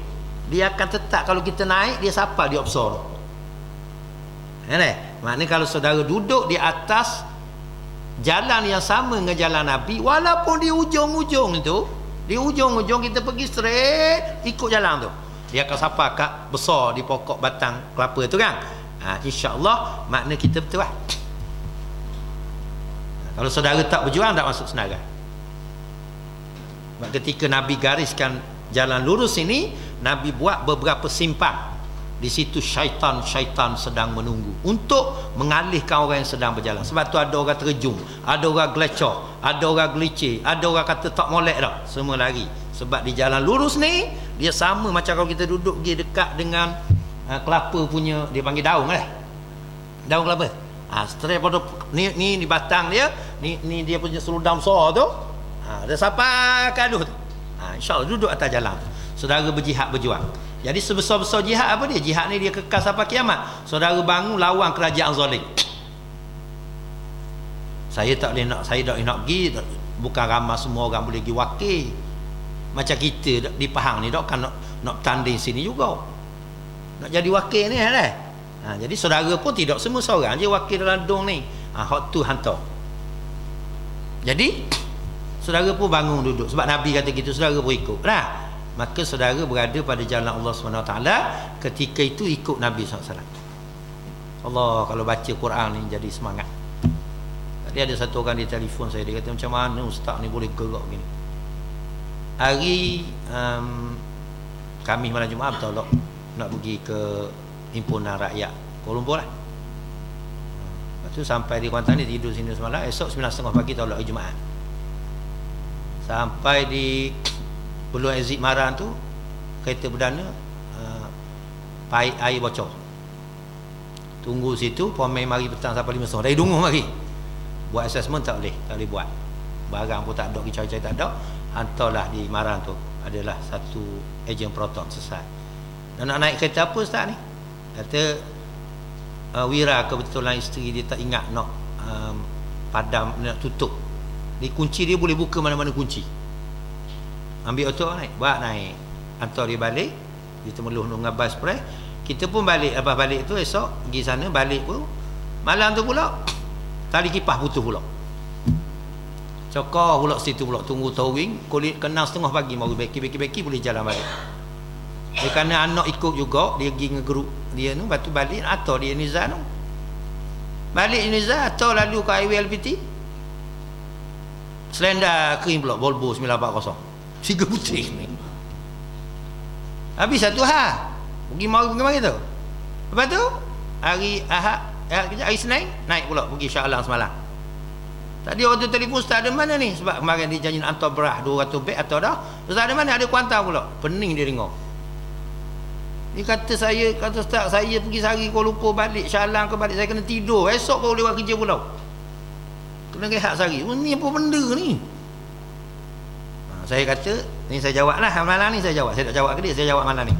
dia akan tetap kalau kita naik dia sapa dia besar tu. Maknanya kalau saudara duduk di atas jalan yang sama dengan jalan Nabi, walaupun di ujung-ujung itu, di ujung-ujung kita pergi straight ikut jalan tu, dia akan sapa kat besar di pokok batang kelapa tu kan. InsyaAllah makna kita betul lah. Kalau saudara tak berjuang, tak masuk senarai. Ketika Nabi gariskan jalan lurus ini, Nabi buat beberapa simpang. Di situ syaitan sedang menunggu untuk mengalihkan orang yang sedang berjalan. Sebab tu ada orang terjun, ada orang gelecor, ada orang gelicir, ada orang kata tak molek dah, semua lari. Sebab di jalan lurus ni dia sama macam kalau kita duduk pergi dekat dengan kelapa punya, dia panggil daun lah, daun kelapa. Straight pada ni batang dia, ni dia punya seludang besar tu. Dia sampai ke aduh tu. InsyaAllah duduk atas jalan. Saudara berjihad, berjuang. Jadi sebesar-besar jihad apa dia? Jihad ni dia kekal sampai kiamat. Saudara bangun lawan kerajaan zalim. Saya tak boleh nak pergi, bukan ramai semua orang boleh pergi wakil. Macam kita di Pahang ni kan nak tanding sini juga. Nak jadi wakil ni jadi saudara pun tidak semua seorang je wakil dalam dong ni. Hak tu hantar. Jadi saudara pun bangun duduk sebab Nabi kata gitu, saudara pun ikut. Maka saudara berada pada jalan Allah SWT. Ketika itu ikut Nabi SAW. Allah, kalau baca Quran ni jadi semangat. Tadi ada satu orang di telefon saya, dia kata macam mana ustaz ni boleh gerak gini. Hari Khamis malam Jumaat bertolak nak pergi ke himpunan rakyat Kuala Lumpur lah. Tu sampai di Kuantan ni tidur sini semalam, esok 9.30 pagi tolak hari Jumaat. Sampai di Belum exit Maran tu, kereta perdana paip air bocor. Tunggu situ, pomen mari petang sampai 5.30. Dari dungu mari. Buat assessment tak boleh buat. Barang pun tak ada, kicau-kicau tak ada. Hantarlah di Maran tu. Adalah satu ejen proton selesai. Dan nak naik kereta apa Ustaz ni? Kata Wira kebetulan isteri dia tak ingat nak padam, nak tutup. Di kunci dia boleh buka mana-mana kunci. Ambil auto naik, buat naik. Hantar dia balik. Dia temeluh dengan bas spray. Kita pun balik, lepas balik tu esok pergi sana, balik pun malam tu pula tali kipas putus pula. Cokor pula situ pula, tunggu towing, kulit kena 7:30 pagi baru beki boleh jalan balik. Dia kerana anak ikut juga, dia pergi dengan grup dia tu, lepas tu balik atau dia Nizam tu. Balik Nizam atau lalu ke highway LPT. Selendar kering pula Volvo 940. 3 putih ni. Habis satu hal. Pergi mari tu. Lepas tu hari Ahad, hari Senin naik pula pergi Shah Alam semalam. Tadi orang tu telefon, Ustaz ada mana ni? Sebab kemarin dia janji nak hantar berah 200 beg atau dah. Ustaz ada mana? Ada Kuantan pula. Pening dia dengar. Dia kata Ustaz, saya pergi sehari Kuala Lumpur balik Shah Alam ke balik, saya kena tidur. Esok baru lewat kerja pula. Kena rehat sehari. Ni apa benda ni? Saya kata, ni saya jawab lah malam ni, saya jawab. Saya tak jawab ke dia, saya jawab malam ni.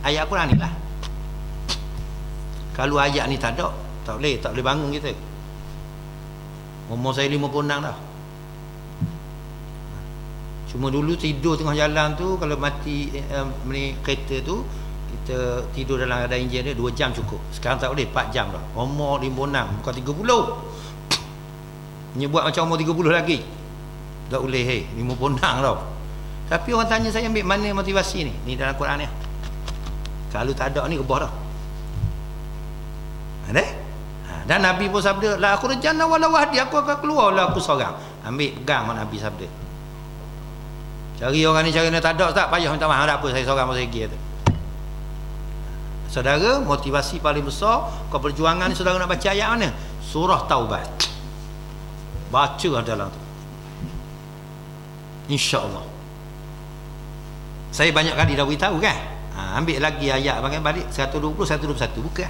Ayat Quran ni lah. Kalau ayat ni tak ada, tak boleh bangun kita. Umur saya 56 dah. Cuma dulu tidur tengah jalan tu, kalau mati kereta tu, kita tidur dalam ada enjin dia 2 jam cukup. Sekarang tak boleh 4 jam dah. Umur 56, bukan 30. Nyebut macam umur 30 lagi. Tak boleh 56 tau. Tapi orang tanya saya, ambil mana motivasi ni? Ni dalam Quran ni. Kalau tak ada ni rebah dah. Ada? Dan Nabi pun sabda, la aku rejana wala wahdi, aku akan keluar lah aku seorang. Ambil pegang mana Nabi sabda. Cari orang ni tak ada, tak payah minta maaf, tak apa, saya seorang masa pergi tu. Saudara, motivasi paling besar kau perjuangan ni, saudara nak baca ayat mana? Surah Taubat. Baca dalam tu. InsyaAllah. Saya banyak kali dah beritahu kan. Ambil lagi ayat balik 120, 121. Bukan.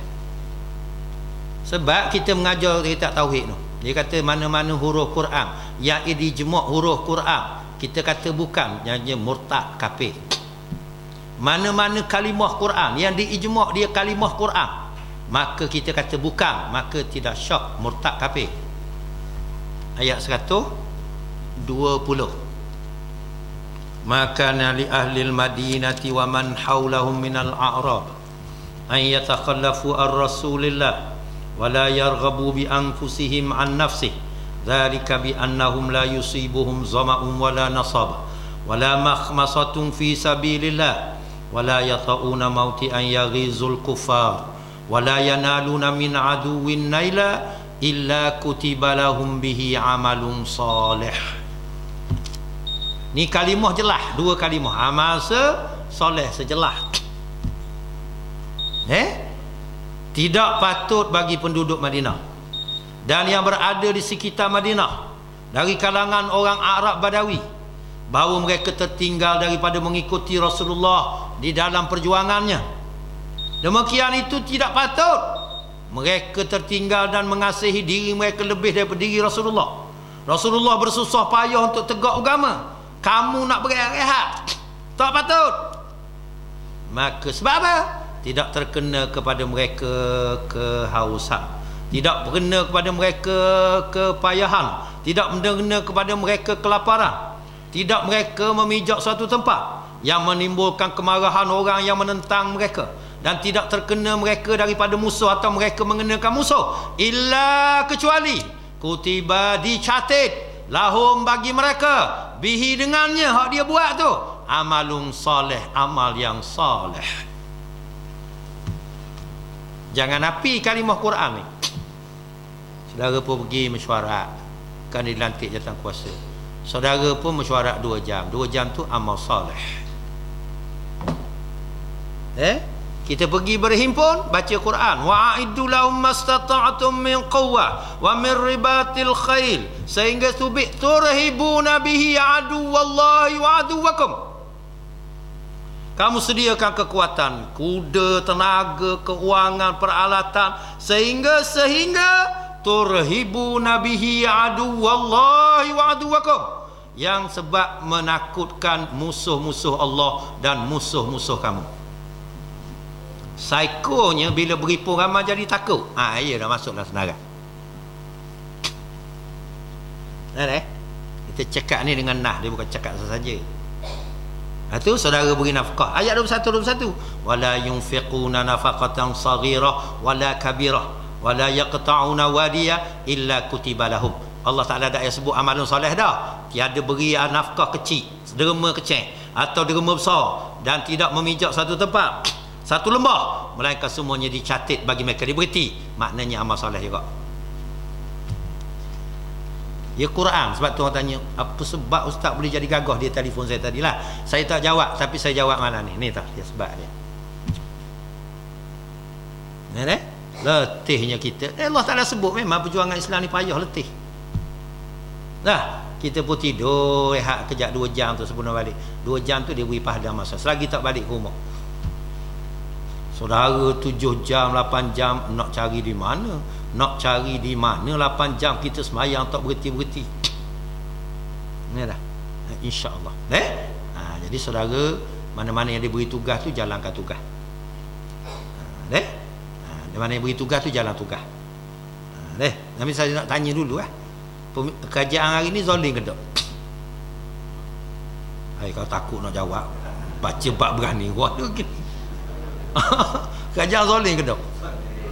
Sebab kita mengajar kitab tauhid tu. Dia kata mana-mana huruf Quran yang dijemuk huruf Quran, kita kata bukan, yang murtad kafir. Mana-mana kalimah Quran yang diijma' dia kalimah Quran, maka kita kata bukan, maka tidak syak, murtad kafir. Ayat 120. Maka li ahli al-Madinati wa man hawlahum minal a'rab an yatakhallafu ar-rasulillah wa la yarghabu bi anfusihim an nafsihi dzalika bi annahum la yusibuhum zama'un wa la nasab wa la makhmasatun fi sabilillah wa la yata'una mauti an yaghizul kuffar wa la yanaluna min aduwwin naila illa kutiba lahum bihi amalun salih. Ni kalimah jelas, 2 kalimah. Amal soleh sejelas. Tidak patut bagi penduduk Madinah dan yang berada di sekitar Madinah dari kalangan orang Arab Badawi bahawa mereka tertinggal daripada mengikuti Rasulullah di dalam perjuangannya. Demikian itu tidak patut mereka tertinggal dan mengasihi diri mereka lebih daripada diri Rasulullah. Rasulullah bersusah payah untuk tegak agama. Kamu nak berehat, tak patut. Maka sebab apa? Tidak terkena kepada mereka kehausan, tidak terkena kepada mereka kepayahan, tidak terkena kepada mereka kelaparan, tidak mereka memijak suatu tempat yang menimbulkan kemarahan orang yang menentang mereka, dan tidak terkena mereka daripada musuh atau mereka mengenakan musuh, illa kecuali kutiba dicatat lahum bagi mereka bihi dengannya hak dia buat tu amalun saleh, amal yang saleh. Jangan api kalimah Quran ni. Saudara pun pergi mesyuarat, kan dilantik jawatan kuasa. Saudara pun mesyuarat 2 jam. 2 jam tu amal saleh. Kita pergi berhimpun, baca Quran. Wa'iddu lahum mastata'tum min quwwah wa min ribatil khail, sehingga tubik turhibuna bihi aduwallahi wa aduwakum. Kamu sediakan kekuatan, kuda, tenaga, keuangan, peralatan, sehingga turhibuna bihi aduwallahi wa aduwakum, yang sebab menakutkan musuh-musuh Allah dan musuh-musuh kamu. Psikonya bila berhimpun ramai jadi takut. Ya dah masuklah senarai. Kita cakap ni dengan nah, dia bukan cakap sahaja. Itu saudara beri nafkah. Ayat 21 wala yunfiquna nafaqatan saghirah wala kabirah wala yaqta'una wadiya illa kutiba lahum. Allah Taala dah sebut amalun soleh dah. Tiada beri nafkah kecil, derma kecil atau derma besar, dan tidak memijak satu tempat, satu lembah, melainkan semuanya dicatat bagi mereka, diberiti. Maknanya amal soleh juga. Ya Quran. Sebab tu orang tanya, apa sebab ustaz boleh jadi gagah? Dia telefon saya tadilah. Saya tak jawab, tapi saya jawab malam ni. Ni tak dia sebab dia. Letihnya kita. Allah Taala sebut memang perjuangan Islam ni payah, letih. Dah, kita pun tidur rehat kejap 2 jam tu sebelum balik. 2 jam tu dia beri pahala masa. Selagi tak balik ke rumah. Saudara 7 jam, 8 jam nak cari di mana? Nak cari di mana 8 jam kita semayang tak berhenti-berhenti. Ni dah. Insya-Allah. Jadi saudara, mana-mana yang diberi tugas tu jalankan tugas. Mana yang beri tugas tu jalan tugas. Tapi saya nak tanya dulu kerajaan hari ni zalim ke tak? Kalau takut nak jawab, baca bab berani waduh gitu. Kerajaan zalim ke tak?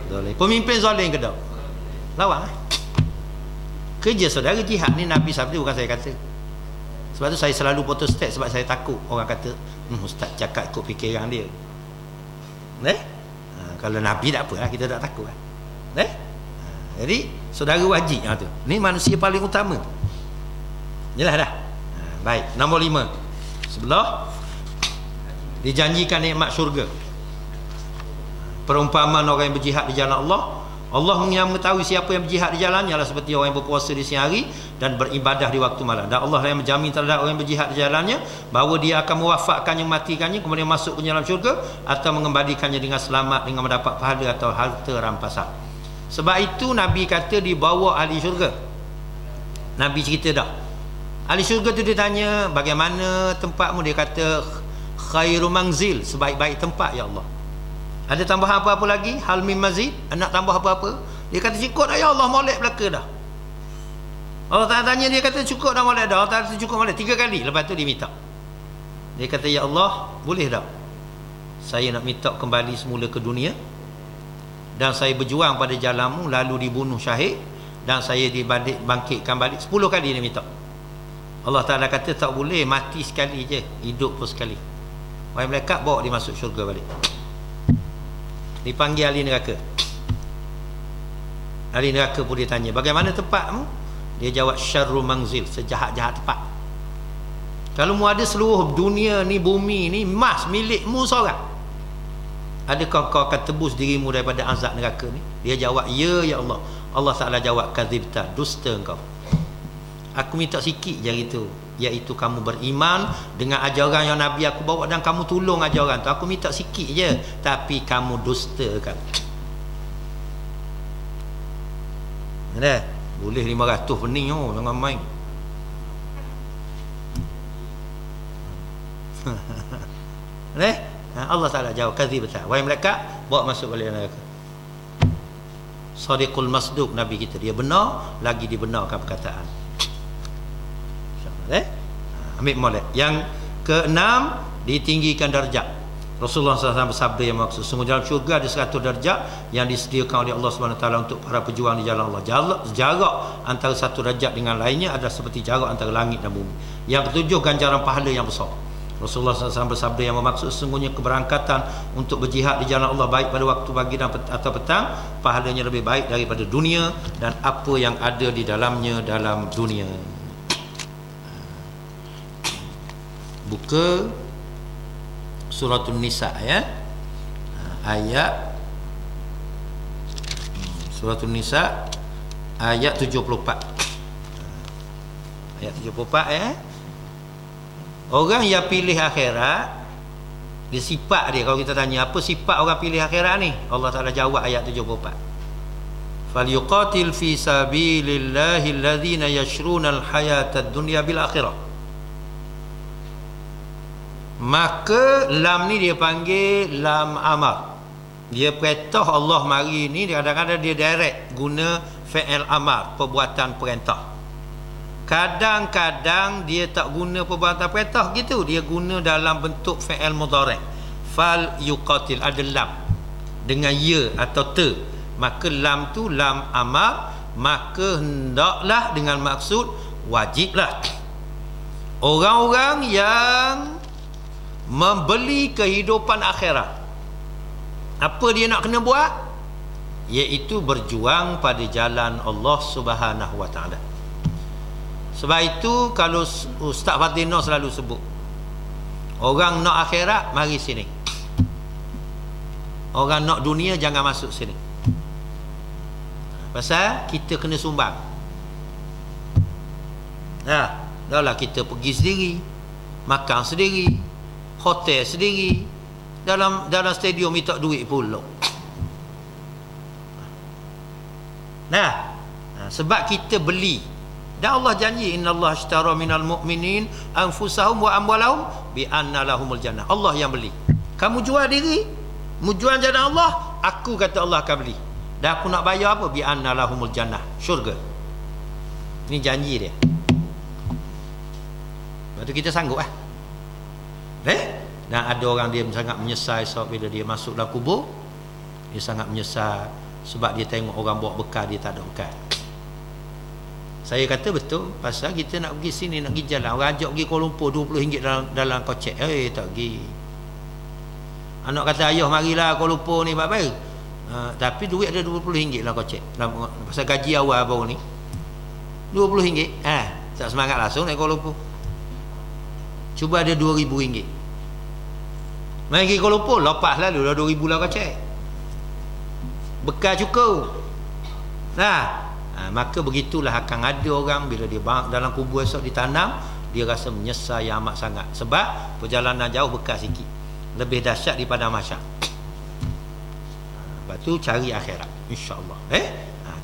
Zalim. Pemimpin zalim ke tak? Lawan. Kerja saudara jihad ni Nabi sabda, bukan saya kata. Sebab tu saya selalu potong step, sebab saya takut orang kata ustaz cakap ikut fikiran dia. Kalau Nabi tak apalah, kita tak takut. Jadi saudara wajib tu. Ni manusia paling utama. Jelas dah. Baik, nombor 5. Sebelah dijanjikan nikmat syurga. Perumpamaan orang yang berjihad di jalan Allah. Allah mengetahui siapa yang berjihad di jalannya adalah seperti orang yang berpuasa di siang hari dan beribadah di waktu malam. Dan Allah yang menjamin terhadap orang yang berjihad di jalannya bahawa dia akan mewafatkannya, mematikannya, kemudian masuk ke dalam syurga atau mengembalikannya dengan selamat dengan mendapat pahala atau harta rampasan. Sebab itu Nabi kata dibawa ahli syurga. Nabi cerita dah. Ahli syurga tu dia tanya, bagaimana tempatmu? Dia kata khairu manzil, sebaik-baik tempat ya Allah. Ada tambahan apa-apa lagi? Hal min mazid? Nak tambah apa-apa? Dia kata cukup dah ya Allah, molek belaka dah. Allah Ta'ala tanya, dia kata cukup dah, molek dah. Allah Ta'ala cukup molek 3 kali. Lepas tu dia minta. Dia kata ya Allah, boleh tak saya nak minta kembali semula ke dunia, dan saya berjuang pada jalanmu lalu dibunuh syahid, dan saya bangkitkan balik 10 kali dia minta. Allah Ta'ala kata tak boleh, mati sekali je, hidup pun sekali. Wahai malaikat, bawa dia masuk syurga balik. Dipanggil ahli neraka. Ahli neraka pun dia tanya, bagaimana tempatmu? Dia jawab syarru manzil, sejahat-jahat tempat. Kalau mu ada seluruh dunia ni, bumi ni, emas milikmu seorang, adakah kau akan tebus dirimu daripada azab neraka ni? Dia jawab, ya Allah. Allah Ta'ala jawab, kadzibta, dusta engkau. Aku minta sikit je itu, iaitu kamu beriman dengan ajaran yang Nabi aku bawa dan kamu tolong ajaran tu. Aku minta sikit je, tapi kamu dustakan. Ada boleh 500 pening jangan main. Allah Ta'ala jawab, kadzibta, wahai malaikat, bawa masuk balik neraka. Sadiqul masduq, Nabi kita, dia benar lagi dibenarkan perkataan. Ambil molek. Yang ke-6, ditinggikan darjat. Rasulullah SAW bersabda yang maksud, sungguh dalam syurga ada 100 darjat yang disediakan oleh Allah SWT untuk para pejuang di jalan Allah. Jarak antara satu darjat dengan lainnya adalah seperti jarak antara langit dan bumi. Yang ke-7, ganjaran pahala yang besar. Rasulullah SAW bersabda yang bermaksud, sesungguhnya keberangkatan untuk berjihad di jalan Allah baik pada waktu pagi atau petang, pahalanya lebih baik daripada dunia dan apa yang ada di dalamnya dalam dunia. Buka Suratul Nisa ya. ayat surah An-Nisa ayat 74. Ayat 74 orang yang pilih akhirat, dia sifat dia. Kalau kita tanya apa sifat orang pilih akhirat ni, Allah Taala jawab ayat 74. Falyuqatil fi sabilillahi alladhina yashruna alhayata ad-dunya bil akhirah. Maka lam ni dia panggil lam amar. Dia perintah Allah mari ni, kadang-kadang dia direct guna fi'il amar, perbuatan perintah. Kadang-kadang dia tak guna perbuatan perintah gitu, dia guna dalam bentuk fi'il mudhari'. Fal yuqatil, ada lam dengan ya atau te. Maka lam tu lam amar, maka hendaklah dengan maksud wajiblah orang-orang yang membeli kehidupan akhirat. Apa dia nak kena buat? Iaitu berjuang pada jalan Allah Subhanahu Wa Taala. Sebab itu kalau Ustaz Fatina selalu sebut, orang nak akhirat mari sini, orang nak dunia jangan masuk sini. Pasal kita kena sumbang. Dah lah kita pergi sendiri, makan sendiri, hotel sendiri, dalam stadium minta duit pula. Sebab kita beli. Dan Allah janji innallaha ashtara minal mu'minin anfusahum wa amwalahum bi anna lahumul jannah. Allah yang beli. Kamu jual diri, mu jual jalan Allah, aku kata Allah akan beli. Dan aku nak bayar apa? Bi anna lahumul jannah, syurga. Ini janji dia. Lepas tu kita sanggup Dan ada orang dia sangat menyesal sebab bila dia masuk dalam kubur, dia sangat menyesal sebab dia tengok orang bawa bekal, dia tak ada bekal. Saya kata betul, pasal kita nak pergi sini, nak pergi jalan, orang ajak pergi Kuala Lumpur RM20 dalam kocek, tak pergi. Anak kata ayah marilah Kuala Lumpur ni baik-baik, tapi duit ada RM20 dalam kocek, pasal gaji awal baru ni RM20, tak semangat langsung naik Kuala Lumpur. Cuba ada RM2,000, mari pergi Kuala Lumpur, lepas lalu dah RM2,000 dalam kocek, bekal cukup. Maka begitulah akan ada orang bila dia dalam kubur esok ditanam, dia rasa menyesal yang amat sangat sebab perjalanan jauh bekal sikit, lebih dahsyat daripada mahsyar. Lepas tu cari akhirat, insya-Allah.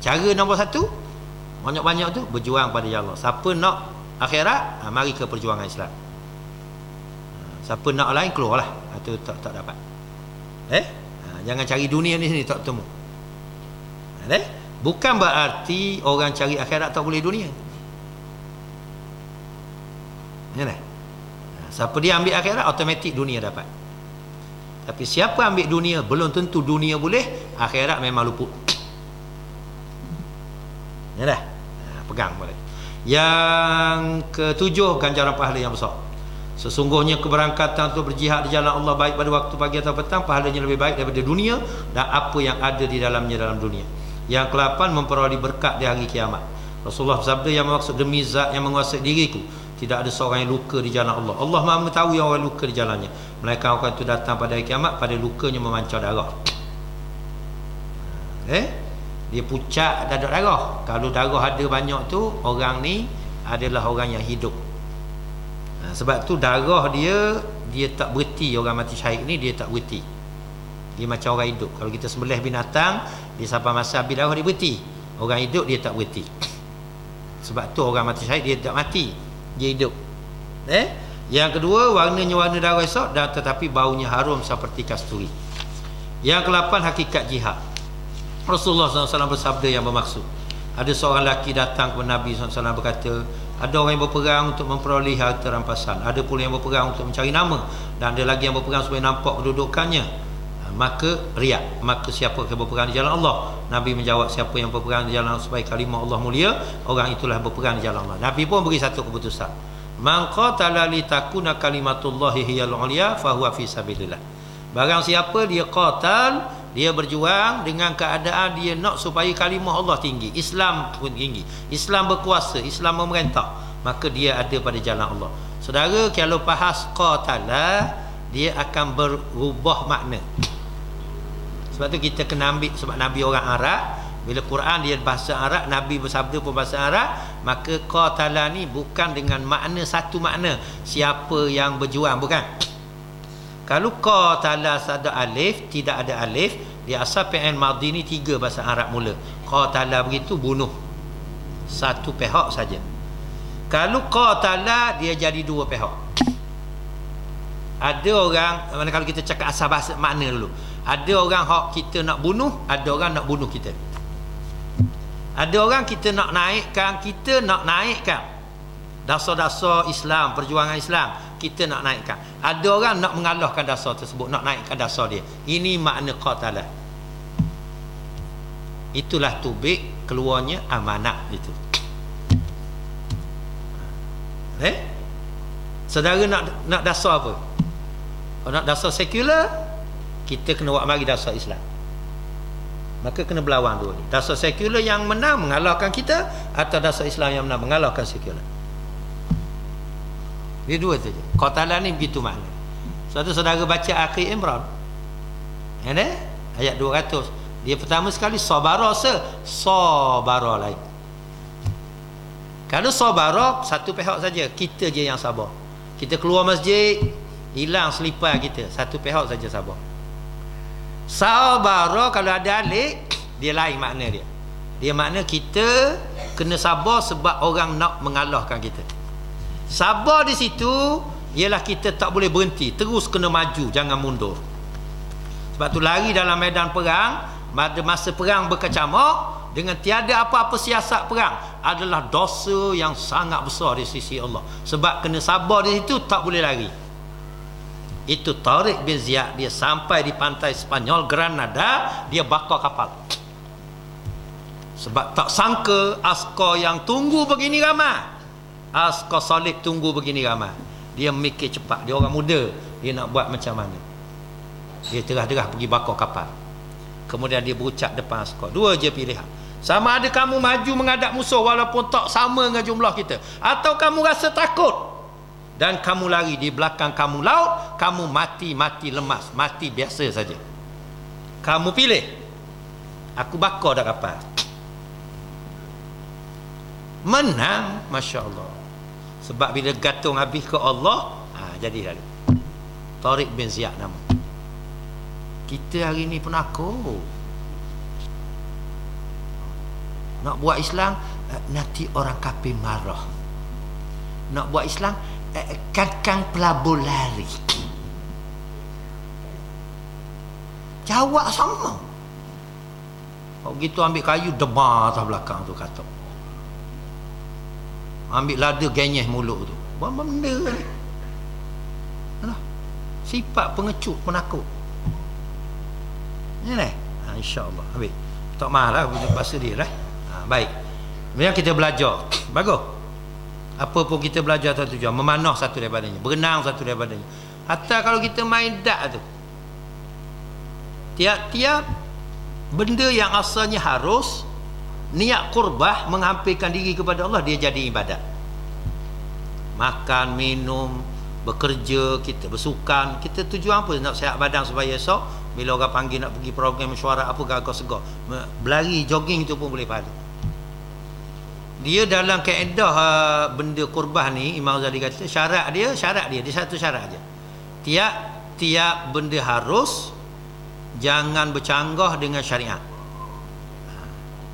Cara nombor 1 banyak-banyak tu berjuang pada jalan Allah. Siapa nak akhirat, mari ke perjuangan Islam. Siapa nak lain keluarlah, itu tak dapat. Jangan cari dunia ni sini tak temu. Bukan berarti orang cari akhirat tak boleh dunia. Siapa dia ambil akhirat, automatik dunia dapat. Tapi siapa ambil dunia, belum tentu dunia boleh, akhirat memang luput. Pegang boleh. Yang ketujuh, ganjaran pahala yang besar. Sesungguhnya keberangkatan untuk berjihad di jalan Allah, baik pada waktu pagi atau petang, pahalanya lebih baik daripada dunia dan apa yang ada di dalamnya dalam dunia. Yang ke-8, memperoleh berkat di hari kiamat. Rasulullah bersabda, yang maksud demi zat yang menguasai diriku, tidak ada seorang yang luka di jalan Allah. Allah Maha mengetahui orang luka di jalannya. Melainkan orang itu datang pada hari kiamat, pada lukanya memancar darah. Dia pucat, tak ada darah. Kalau darah ada banyak tu, orang ni adalah orang yang hidup. Sebab tu darah dia tak berhenti. Orang mati syahid ni dia tak berhenti, dia macam orang hidup. Kalau kita sembelih binatang, dia sampai masa habis darah dia berhenti. Orang hidup dia tak berhenti. Sebab tu orang mati syahid dia tak mati, dia hidup. Yang kedua, warnanya warna darah esok, dan tetapi baunya harum seperti kasturi. Yang ke-8, hakikat jihad. Rasulullah SAW bersabda yang bermaksud, ada seorang lelaki datang kepada Nabi SAW berkata, ada orang yang berperang untuk memperoleh harta rampasan, ada pula yang berperang untuk mencari nama, dan ada lagi yang berperang supaya nampak kedudukannya. Maka riak. Maka siapa yang berperang di jalan Allah? Nabi menjawab, siapa yang berperang di jalan Allah supaya kalimah Allah mulia, orang itulah berperang di jalan Allah. Nabi pun beri satu keputusan, man qatala li takuna kalimatullahi hiyal ulya fahuwa fi sabilillah. Barang siapa dia qatal, dia berjuang dengan keadaan dia nak supaya kalimah Allah tinggi, Islam pun tinggi, Islam berkuasa, Islam memerintah, maka dia ada pada jalan Allah. Saudara, kalau bahas qatala, dia akan berubah makna. Sebab tu kita kena ambil, sebab Nabi orang Arab, bila Quran dia bahasa Arab, Nabi bersabda pun bahasa Arab, maka qatala ni bukan dengan makna satu makna siapa yang berjuang, bukan. Kalau qatala ada alif, tidak ada alif, dia asal fi'il madhi ni 3 bahasa Arab mula. Qatala begitu bunuh satu pihak saja. Kalau qatala dia jadi 2 pihak. Ada orang, mana kalau kita cakap asal bahasa makna dulu. Ada orang hak kita nak bunuh, ada orang nak bunuh kita. Ada orang kita nak naikkan dasar-dasar Islam, perjuangan Islam, kita nak naikkan. Ada orang nak mengalahkan dasar tersebut, nak naikkan dasar dia. Ini makna qatala. Itulah tubik keluarnya amanah itu. Saudara nak dasar apa? Kalau nak dasar sekular, kita kena buat mari dasar Islam. Maka kena berlawan dua ni. Dasar sekular yang menang mengalahkan kita, atau dasar Islam yang menang mengalahkan sekular. Dia dua saja. Qatala ni begitu makna. Suatu saudara baca akhir Imran, ayat 200. Dia pertama sekali sabara lain. Kalau sabara satu pihak saja, kita je yang sabar. Kita keluar masjid, hilang selipar kita, satu pihak saja sabar. Sabara kalau ada alif, dia lain makna dia. Dia makna kita kena sabar sebab orang nak mengalahkan kita. Sabar di situ ialah kita tak boleh berhenti, terus kena maju, jangan mundur. Sebab tu lari dalam medan perang, pada masa perang berkecamuk dengan tiada apa-apa siasat perang adalah dosa yang sangat besar di sisi Allah. Sebab kena sabar di situ, tak boleh lari. Itu Tariq bin Ziyad, dia sampai di pantai Spanyol, Granada, dia bakar kapal. Sebab tak sangka askar yang tunggu begini ramai, askar salib tunggu begini ramai. Dia mikir cepat, dia orang muda, dia nak buat macam mana. Dia terah-terah pergi bakar kapal. Kemudian dia berucap depan askar, dua je pilihan. Sama ada kamu maju menghadap musuh walaupun tak sama dengan jumlah kita, atau kamu rasa takut dan kamu lari, di belakang kamu laut, kamu mati lemas, mati biasa saja. Kamu pilih. Aku bakar dah kapal. Menang, Masya Allah. Sebab bila gantung habis ke Allah, jadi lalu Tariq bin Ziyad nama. Kita hari ni penakut nak buat Islam, nanti orang kafir marah. Nak buat Islam, kakang pelabur lari. Jawab sama. Kalau gitu ambil kayu debar atas belakang tu kata. Ambil lada genyeh mulut tu. Buat benda ni. Alah. Sifat pengecut, penakut. Ni lah. InsyaAllah. Habis. Tak marah bahasa dia lah. Baik. Kemudian kita belajar. Bagus. Apa pun kita belajar satu tujuan, memanah satu daripadanya, berenang satu daripadanya. Hatta kalau kita main dak tu, tiap-tiap benda yang asalnya harus niat qurbah, menghampirkan diri kepada Allah, dia jadi ibadat. Makan, minum, bekerja, kita bersukan, kita tujuan apa? Nak sihat badan supaya esok bila orang panggil nak pergi program mesyuarat apa, gagah segar, berlari, jogging itu pun boleh pahala. Dia dalam kaedah benda qurbah ni, Imam Ghazali kata syarat dia satu syarat aja. Tiap benda harus, jangan bercanggah dengan syariat.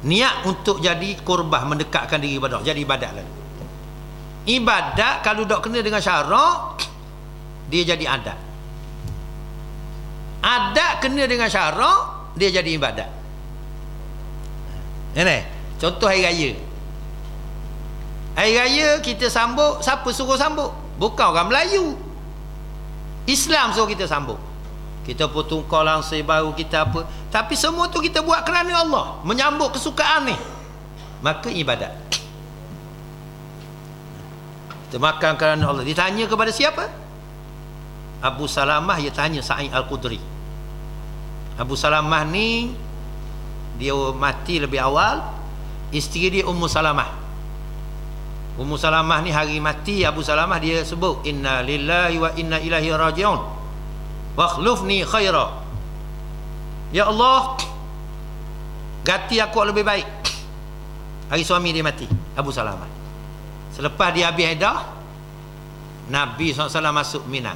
Niat untuk jadi qurbah, mendekatkan diri kepada Allah, jadi ibadat lah. Ibadat kalau tak kena dengan syarak, dia jadi adat. Adat kena dengan syarak, dia jadi ibadat. Ini contoh hari raya. Hari raya kita sambut, siapa suruh sambut? Bukan orang Melayu. Islam suruh kita sambut. Kita potong langsir baru, kita apa, tapi semua tu kita buat kerana Allah, menyambut kesukaan ni, maka ibadat. Kita makan kerana Allah. Ditanya kepada siapa? Abu Salamah. Dia tanya Sa'id Al-Khudri. Abu Salamah ni dia mati lebih awal. Isteri dia Ummu Salamah. Ummu Salamah ni hari mati Abu Salamah, dia sebut inna lillahi wa inna ilaihi raji'un wa khlufni khaira. Ya Allah, ganti aku lebih baik. Hari suami dia mati, Abu Salamah. Selepas dia habis iddah, Nabi SAW masuk Mina.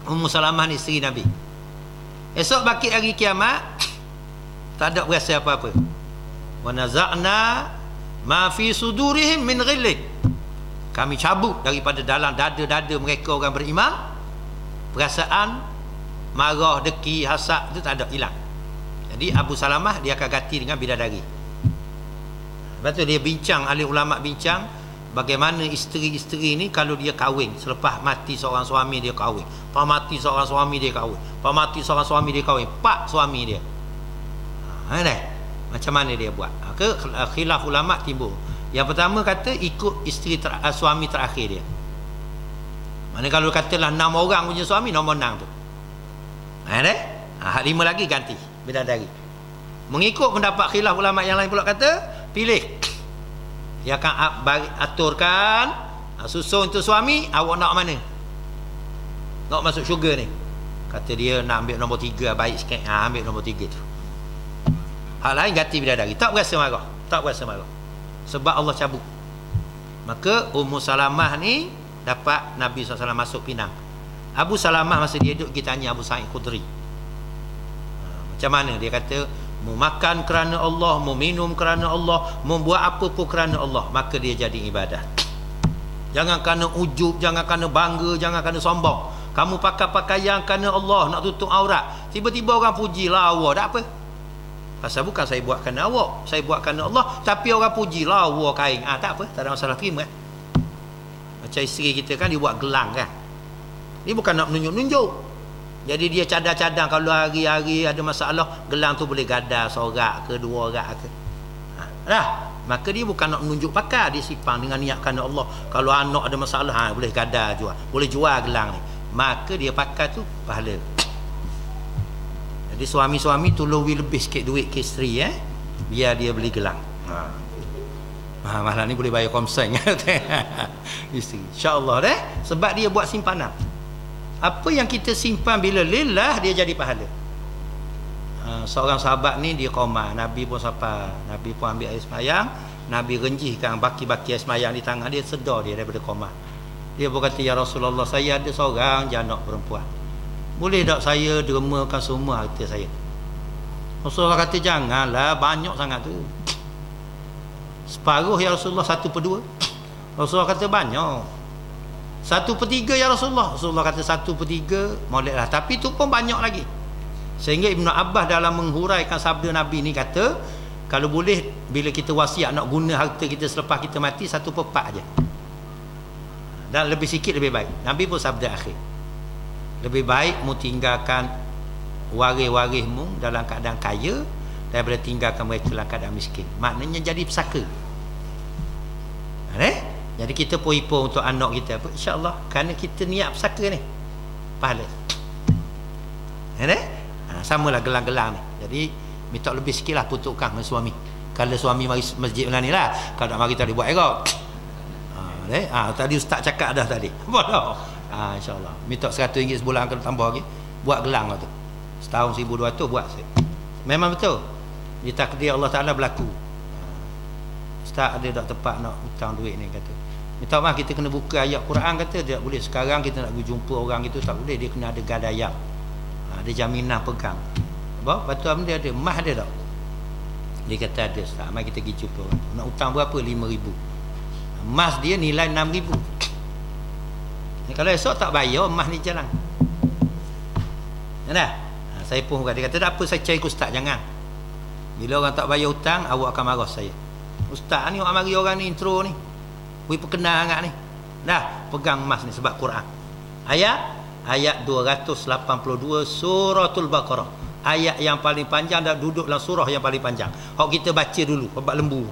Ummu Salamah ni isteri Nabi. Esok bangkit hari kiamat, tak ada berasa apa-apa. Wa naza'na ma fi sudurihim min ghillin. Kami cabut daripada dalam dada-dada mereka orang beriman perasaan marah, deki, hasad, itu tak ada, hilang. Jadi Abu Salamah dia akan ganti dengan bidadari. Lepas tu dia bincang, ahli ulama bincang bagaimana isteri-isteri ni kalau dia kahwin, selepas mati seorang suami dia kahwin, lepas mati seorang suami dia kahwin, lepas mati seorang suami dia kahwin, pak suami dia. Macam mana dia buat? Khilaf ulama timbul. Yang pertama kata ikut suami terakhir dia. Mana kalau katalah 6 orang punya suami, nombor 6 tu. Hak 5 lagi ganti bidadari. Mengikut pendapat khilaf ulama yang lain pula kata, pilih. Dia akan aturkan, susun untuk suami, awak nak mana? Nak masuk syurga ni. Kata dia nak ambil nombor 3, baik sikit. Ambil nombor 3 tu. Hak lain ganti bidadari. Tak berasa marah. Tak berasa marah. Sebab Allah cabut. Maka Ummu Salamah ni dapat Nabi SAW masuk pinang. Abu Salamah masa dia duduk, kita tanya Abu Sa'id Khudri, macam mana? Dia kata, mau makan kerana Allah, mau minum kerana Allah, mau buat apa pun kerana Allah, maka dia jadi ibadah. Jangan kerana ujub, jangan kerana bangga, jangan kerana sombong. Kamu pakai pakaian kerana Allah, nak tutup aurat, tiba-tiba orang puji lawa, tak apa. Pasal bukan saya buat kerana awak, saya buat kerana Allah, tapi orang puji lawa kain, tak apa, tak ada masalah, terima. Macam isteri kita kan, dia buat gelang kan, dia bukan nak menunjuk-nunjuk. Jadi dia cadang-cadang, kalau hari-hari ada masalah, gelang tu boleh gadar seorang ke 2 orang ke. Maka dia bukan nak menunjuk pakai, dia simpan dengan niat kerana Allah. Kalau anak ada masalah, boleh gadar jual, boleh jual gelang ni, maka dia pakai tu pahala. Jadi suami-suami tolong lebih sikit duit ke isteri, biar dia beli gelang. Malah ni boleh bayar komsen isteri, insya-Allah deh, sebab dia buat simpanan. Apa yang kita simpan bila lillah, dia jadi pahala. Seorang sahabat ni dia koma, Nabi pun sapa, Nabi pun ambil air semayang, Nabi renjihkan baki-baki air semayang di tangan dia, sedar dia daripada koma. Dia pun kata, ya Rasulullah, saya ada seorang janak perempuan, boleh tak saya dermakan semua harta saya? Rasulullah kata, janganlah, banyak sangat tu. Separuh ya Rasulullah, 1/2. Rasulullah kata, banyak. 1/3 ya Rasulullah. Rasulullah kata 1/3 moleklah, tapi tu pun banyak lagi. Sehingga Ibnu Abbas dalam menghuraikan sabda Nabi ni kata, kalau boleh bila kita wasiat nak guna harta kita selepas kita mati, 1/4 aja. Dan lebih sikit lebih baik. Nabi pun sabda akhir, lebih baik mu tinggalkan waris-warismu dalam keadaan kaya daripada tinggalkan mereka dalam keadaan miskin. Maknanya jadi pesaka. Jadi kita pun untuk anak kita, insya-Allah, kerana kita niat pesaka ni, pahala. Samalah gelang-gelang ni. Jadi minta lebih sikit lah putukkan dengan suami. Kalau suami mari masjid ni lah, kalau nak mari tadi buat erok. Tadi ustaz cakap dah tadi. Bodoh. Insya-Allah. Minta RM100 sebulan, kalau tambah lagi, buat gelang tu. Setahun 1,200 buat. Memang betul. Di takdir Allah Taala berlaku. Ustaz ada tak tepat nak hutang duit ni, kata, minta maaf, kita kena buka ayat Quran, kata tak boleh sekarang kita nak pergi jumpa orang itu, tak boleh, dia kena ada gadayang, ada jaminan pegang. Lepas tu dia ada emas ada tak? Dia kata ada Ustaz. Mari kita pergi jumpa orang. Nak hutang berapa? 5,000. Emas dia nilai 6,000. Kalau esok tak bayar, emas ni jalan. Saya pun dia kata, tak apa, saya cari Ustaz, jangan. Bila orang tak bayar hutang, awak akan marah saya. Ustaz ni awak mari orang ni intro ni, perkenal sangat ni. Pegang emas ni sebab Quran. Ayat 282 suratul Baqarah. Ayat yang paling panjang, dah duduk dalam surah yang paling panjang. Hak kita baca dulu, babak lembu.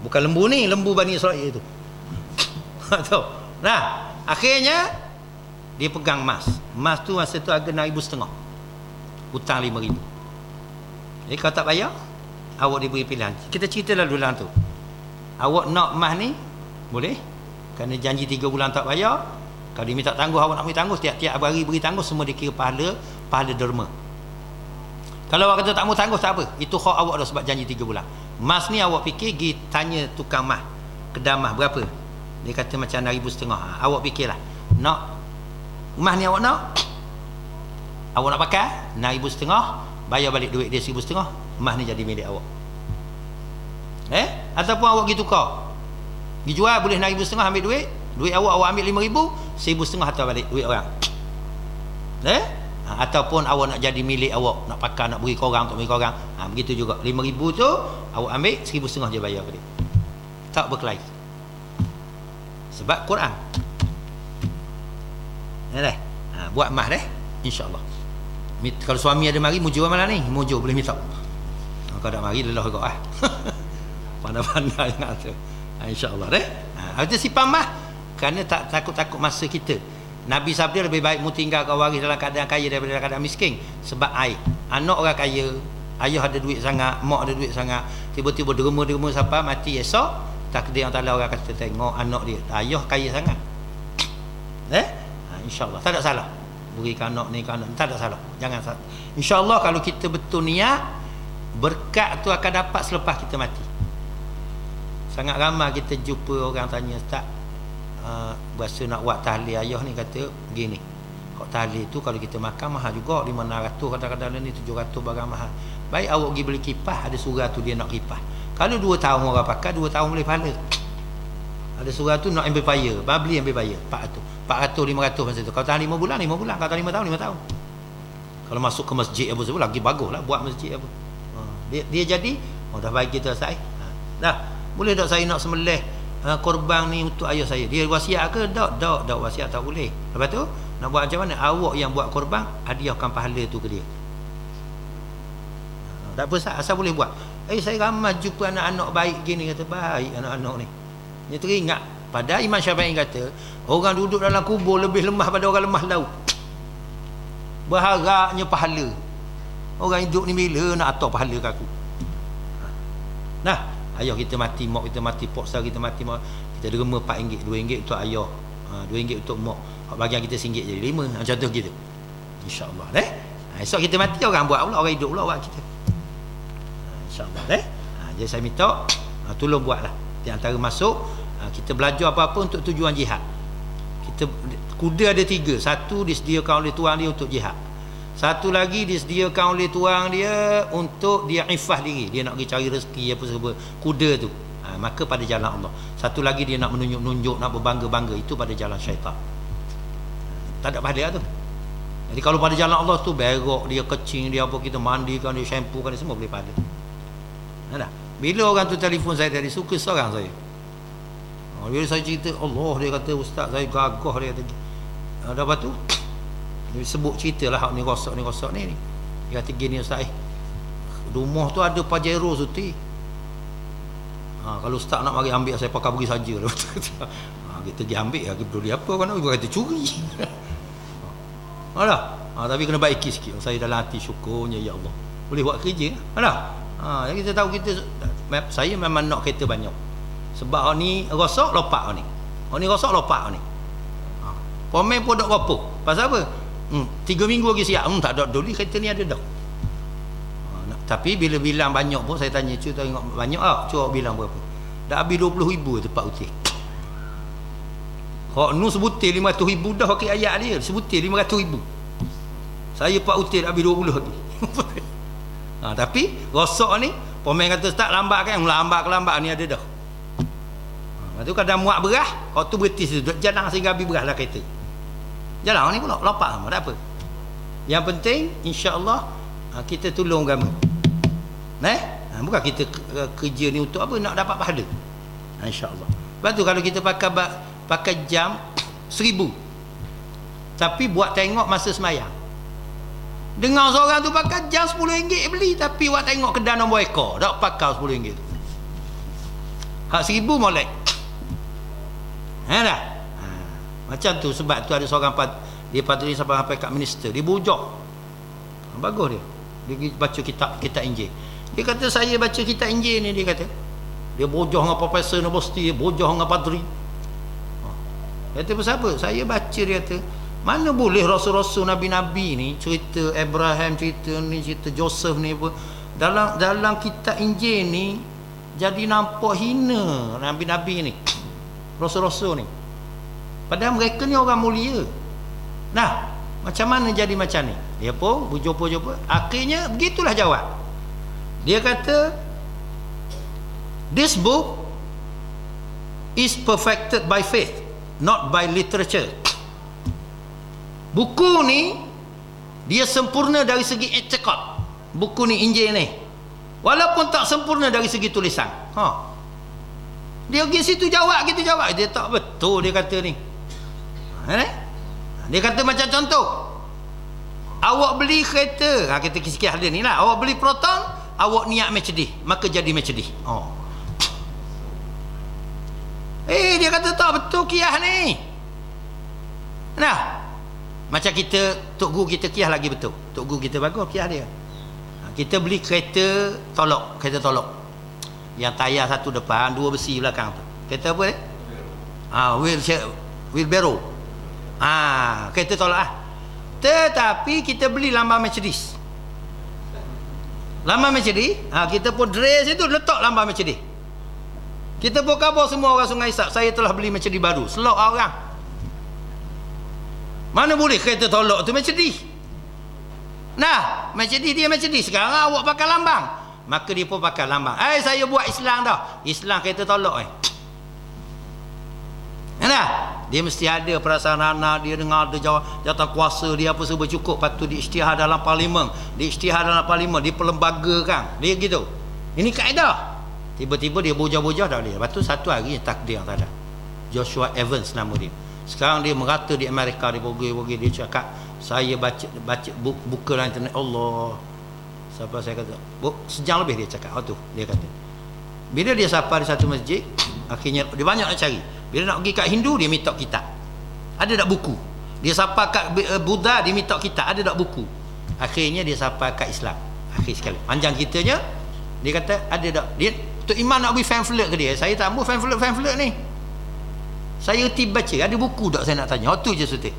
Bukan lembu ni, lembu Bani Israel itu. Akhirnya dia pegang emas. Emas tu masa tu harga 6,500. Hutang 5,000. Jadi kalau tak bayar, awak diberi pilihan. Kita cerita lalu dalam tu. Awak nak emas ni, boleh, kerana janji 3 bulan tak bayar. Kalau dia minta tangguh, awak nak beri tangguh, tiap-tiap hari beri tangguh, semua dikira pahala derma. Kalau awak kata tak mau tangguh, tak apa. Itu hak awak dah sebab janji 3 bulan. Mas ni awak fikir pergi tanya tukang mah, kedai mah berapa? Dia kata macam 6,500. Awak fikirlah. Nak mah ni awak nak? Awak nak pakai 6,500, bayar balik duit dia 1,500, mah ni jadi milik awak. Ataupun awak pergi tukar. Pergi jual boleh 6,500 ambil duit. Duit awak ambil 5,000, 1,500 hantar balik duit orang. Ataupun awak nak jadi milik awak, nak pakai, nak beri ke orang, untuk beri ke orang, begitu juga. 5,000 tu awak ambil, 1,500 je bayar balik. Tak berkelahi. Sebab Quran. Buat mah deh, insya-Allah. Kalau suami ada mari, mujur malam ni, mujur boleh minta. Kalau tak mari lelah kau pandai-pandai nak tu. Insya-Allah deh. Itu sifat mah kerana tak takut-takut masa kita. Nabi sabda lebih baik mu tinggal kau waris dalam keadaan kaya daripada dalam keadaan miskin. Sebab anak orang kaya, ayah ada duit sangat, mak ada duit sangat, tiba-tiba derma-derma sampai mati esok, takdir yang Taala orang kata tengok anak dia, ayah kaya sangat. Insya-Allah tak ada salah. Berikan anak ni, kan tak ada salah. Jangan salah. Insya-Allah kalau kita betul niat, berkat tu akan dapat selepas kita mati. Sangat ramai kita jumpa orang tanya, "Ustaz, berasa nak buat tahlil ayah ni," kata begini, kau tahlil tu kalau kita makan mahal juga, 500, kadang-kadang ni 700, barang mahal. Baik awak pergi beli kipas, ada surah tu dia nak kipas. Kalau 2 tahun orang pakai, 2 tahun boleh pahala. Ada surah tu nak amplifier, beli amplifier 400, 500 masa tu. Kalau tahan 5 bulan, 5 bulan. Kalau tahan 5 tahun, 5 tahun. Kalau masuk ke masjid apa semua lagi baguslah buat masjid apa. Dia jadi dah baik kita saya. Dah boleh tak saya nak sembelih korban ni untuk ayah saya? Dia wasiat ke? Tak wasiat tak boleh. Lepas tu nak buat macam mana? Awak yang buat korban, hadiahkan pahala tu ke dia. Tak apa asal boleh buat. Saya ramai jumpa anak-anak baik gini, kata baik anak-anak ni. Dia teringat pada Imam Syafi'i kata, orang duduk dalam kubur lebih lemah pada orang lemah laut. Berharapnya pahala. Orang hidup ni bila nak atur pahala ke aku? Nah, ayah kita mati, mak kita mati, pok sar kita mati, mak kita derma RM4, RM2 untuk ayah, RM2 untuk mak. Hak bagian kita RM1 jadi RM5, macam tu gitu. Insya-Allah esok kita mati, orang buat pula, orang hidup pula buat kita. Insya-Allah jadi saya minta tolong buatlah. Di antara masuk kita belajar apa-apa untuk tujuan jihad. Kita kuda ada 3. Satu disediakan oleh tuan dia untuk jihad. Satu lagi disediakan oleh tuan dia untuk dia ifah diri, dia nak pergi cari rezeki apa semua, kuda tu. Maka pada jalan Allah. Satu lagi dia nak menunjuk-nunjuk, nak berbangga-bangga, itu pada jalan syaitan. Tak ada pahala tu. Jadi kalau pada jalan Allah tu berok dia, kecing dia, apa kita mandikan dia, shampoo kan dia, semua boleh pahala. Bila orang tu telefon saya dari suka seorang saya. Bila saya cerita Allah, dia kata ustaz saya gagah, dia kata. Lepas tu dia sebut ceritalah hak ni rosak ni. Dia kata gini ustaz, rumah tu ada Pajero Suti. Kalau ustaz nak mari ambil, saya pakai pergi saja lah. Kita pergi ambil, kita peduli apa kan, ibu kata curi. Tapi kena baiki sikit. Saya dalam hati syukurnya ya Allah. Boleh buat kerja. Jadi kita tahu saya memang nak kereta banyak. Sebab hak ni rosak lopak ni. Hak ni rosak lopak ni. Pemain pun tak apa. Pasal apa? 3 minggu lagi siap. Tak ada dulu kereta ni ada dah. Tapi bila bilang banyak pun saya tanya, cuba tengok banyak cuba bilang berapa. Dah habis 20,000 tempat utir. Hak nu sebutir 500,000 dah okey ayat dia. Sebutir 500,000. Saya pak utir dah habis 20 lagi. Tapi rosak ni pemain kata tak lambat kan, lambat ni ada dah. Lepas tu kadang muat berah, kau tu berhenti situ, jalan sehingga habis berah lah kereta. Jalan ni pula lopak sama, tak apa. Yang penting insya-Allah kita tolong agama. Bukan kita kerja ni untuk apa, nak dapat pahala. Insya-Allah. Lepas tu kalau kita pakai jam 1,000, tapi buat tengok masa semayang. Dengar seorang tu pakai jam RM10 beli, tapi buat tengok kedai nombor ekor tak pakai RM10. Hak 1,000 molek. Dah. Macam tu. Sebab tu ada seorang dia patut sampai kat minister, dia bujak. Bagus dia. Dia baca kitab Injil. Dia kata saya baca kitab Injil ni, dia kata. Dia bujak dengan profesor universiti, bujak dengan padri. Kata pasal apa? Saya baca, dia kata Mana boleh rasul-rasul nabi-nabi ni, cerita Abraham, cerita ni, cerita Joseph ni apa, dalam kitab Injil ni jadi nampak hina nabi-nabi ni, rasul-rasul ni. Padahal mereka ni orang mulia. Nah, macam mana jadi macam ni? Dia pun berjumpa-jumpa. Akhirnya begitulah jawab. Dia kata, this book is perfected by faith, not by literature. Buku ni dia sempurna dari segi i'tiqad. Buku ni, Injil ni, walaupun tak sempurna dari segi tulisan. Dia pergi situ jawab, gitu jawab. Dia tak betul dia kata ni. Dia kata macam contoh, awak beli kereta, kita kisah dia ni lah, awak beli Proton, awak niat Mercedes, maka jadi Mercedes. Dia kata tak betul kiah ni. Nah, macam kita, tok guru kita kiah lagi betul. Tok guru kita bagus kiah dia. Kita beli kereta tolok, yang tayar satu depan, dua besi belakang tu. Kereta apa ni? Wheelbarrow. Kereta tolak lah. Tetapi kita beli lambang Mercedes. Lambang Mercedes, kita pun dress itu letak lambang Mercedes. Kita pun khabar semua orang Sungai Isap, saya telah beli Mercedes baru. Selok orang. Mana boleh kereta tolak tu Mercedes? Nah, Mercedes dia Mercedes. Sekarang awak pakai lambang, maka dia pun pakai lambang. Saya buat Islam dah. Islam kereta tolak Nah, dia mesti ada perasaan anak, dia dengar ada jawatan kuasa dia apa semua cukup, patut diisytihar dalam parlimen, diperlembagakan. Dia gitu. Ini kaedah. Tiba-tiba dia bojah-bojah dah dia. Lepas tu satu hari takdir tak ada. Joshua Evans nama dia. Sekarang dia merata di Amerika, dia pergi dia cakap, saya baca buka dalam internet. Allah. Siapa saya kata? Sejam lebih dia cakap. Dia kata. Bila dia sapa di satu masjid, akhirnya dia banyak nak cari. Bila nak pergi kat Hindu, dia minta kitab. Ada tak buku? Dia sapa kat Buddha, dia minta kitab. Ada tak buku? Akhirnya dia sapa kat Islam. Akhir sekali. Panjang ceritanya, dia kata, ada tak? Dia, Tok Imam nak beri pamphlet ke dia. Saya tak ambil pamphlet ni. Saya erti baca. Ada buku tak saya nak tanya? Tu je sutik.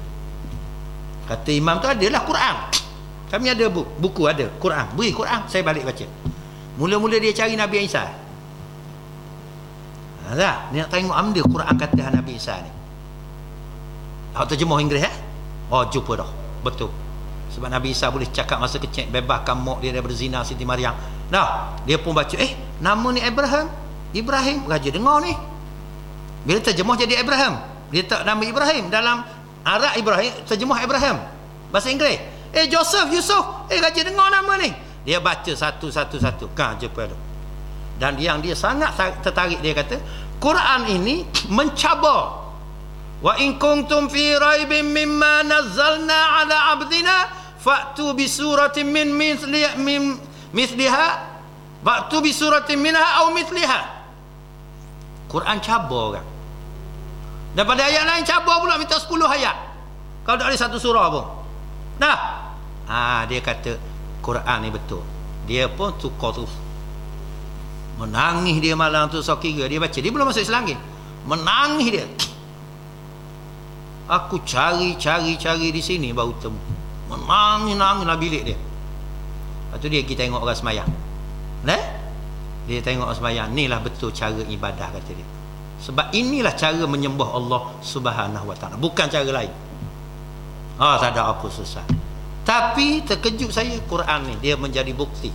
Kata Imam tu, adalah Quran. Kami ada buku ada. Quran. Beri Quran. Saya balik baca. Mula-mula dia cari Nabi Isa. Dia nak tengok ambil Quran kata Nabi Isa ni. Terjemah Inggeris jumpa dah. Betul. Sebab Nabi Isa boleh cakap masa kecil, bebaskan mak dia daripada zina Siti Maryam. Dia pun baca, nama ni Ibrahim, raja dengar ni. Bila terjemah jadi Abraham, dia tak nama Ibrahim dalam Arab, Ibrahim terjemah Abraham bahasa Inggeris. Joseph, Yusuf, raja dengar nama ni. Dia baca satu-satu jumpa dah. Dan yang dia sangat tertarik, dia kata Quran ini mencabar. Wa in kuntum fi raibin mimma nazzalna ala abdina fa'tu bi suratin min mithliha fa'tu bi suratin minha aw mithliha. Quran cabar kan. Dan pada ayat lain cabar pula, minta 10 ayat. Kalau tak ada satu surah pun. Dia kata Quran ni betul. Dia pun tukar terus. Menangis dia malam tu, kira dia baca, dia belum masuk Islam lagi. Menangis dia. Aku cari di sini baru temu. Menangis dalam bilik dia. Lepas tu dia pergi tengok orang semayang. Dia tengok orang semayang. Inilah betul cara ibadah, kata dia. Sebab inilah cara menyembah Allah Subhanahu Wa Taala, bukan cara lain. Tak ada apa susah. Tapi terkejut saya, Quran ni dia menjadi bukti.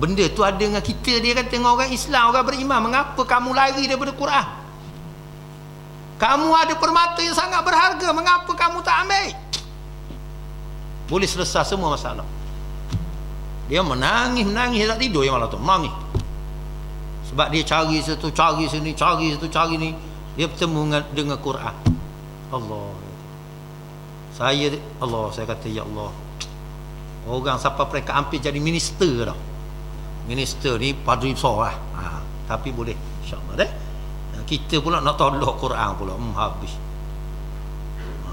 Benda tu ada dengan kita. Dia kata dengan orang Islam, orang beriman, mengapa kamu lari daripada Quran? Kamu ada permata yang sangat berharga, mengapa kamu tak ambil? Boleh selesai semua masalah. Dia menangis, dia tak tidur yang malam tu, menangis. Sebab dia cari situ, cari sini, cari situ, cari ni. Dia bertemu dengan Quran. Saya kata, ya Allah, orang sampai mereka hampir jadi minister dah. Minister ni padri besar lah. Tapi boleh, insyaAllah deh. Kita pula nak tolak Quran pula, habis.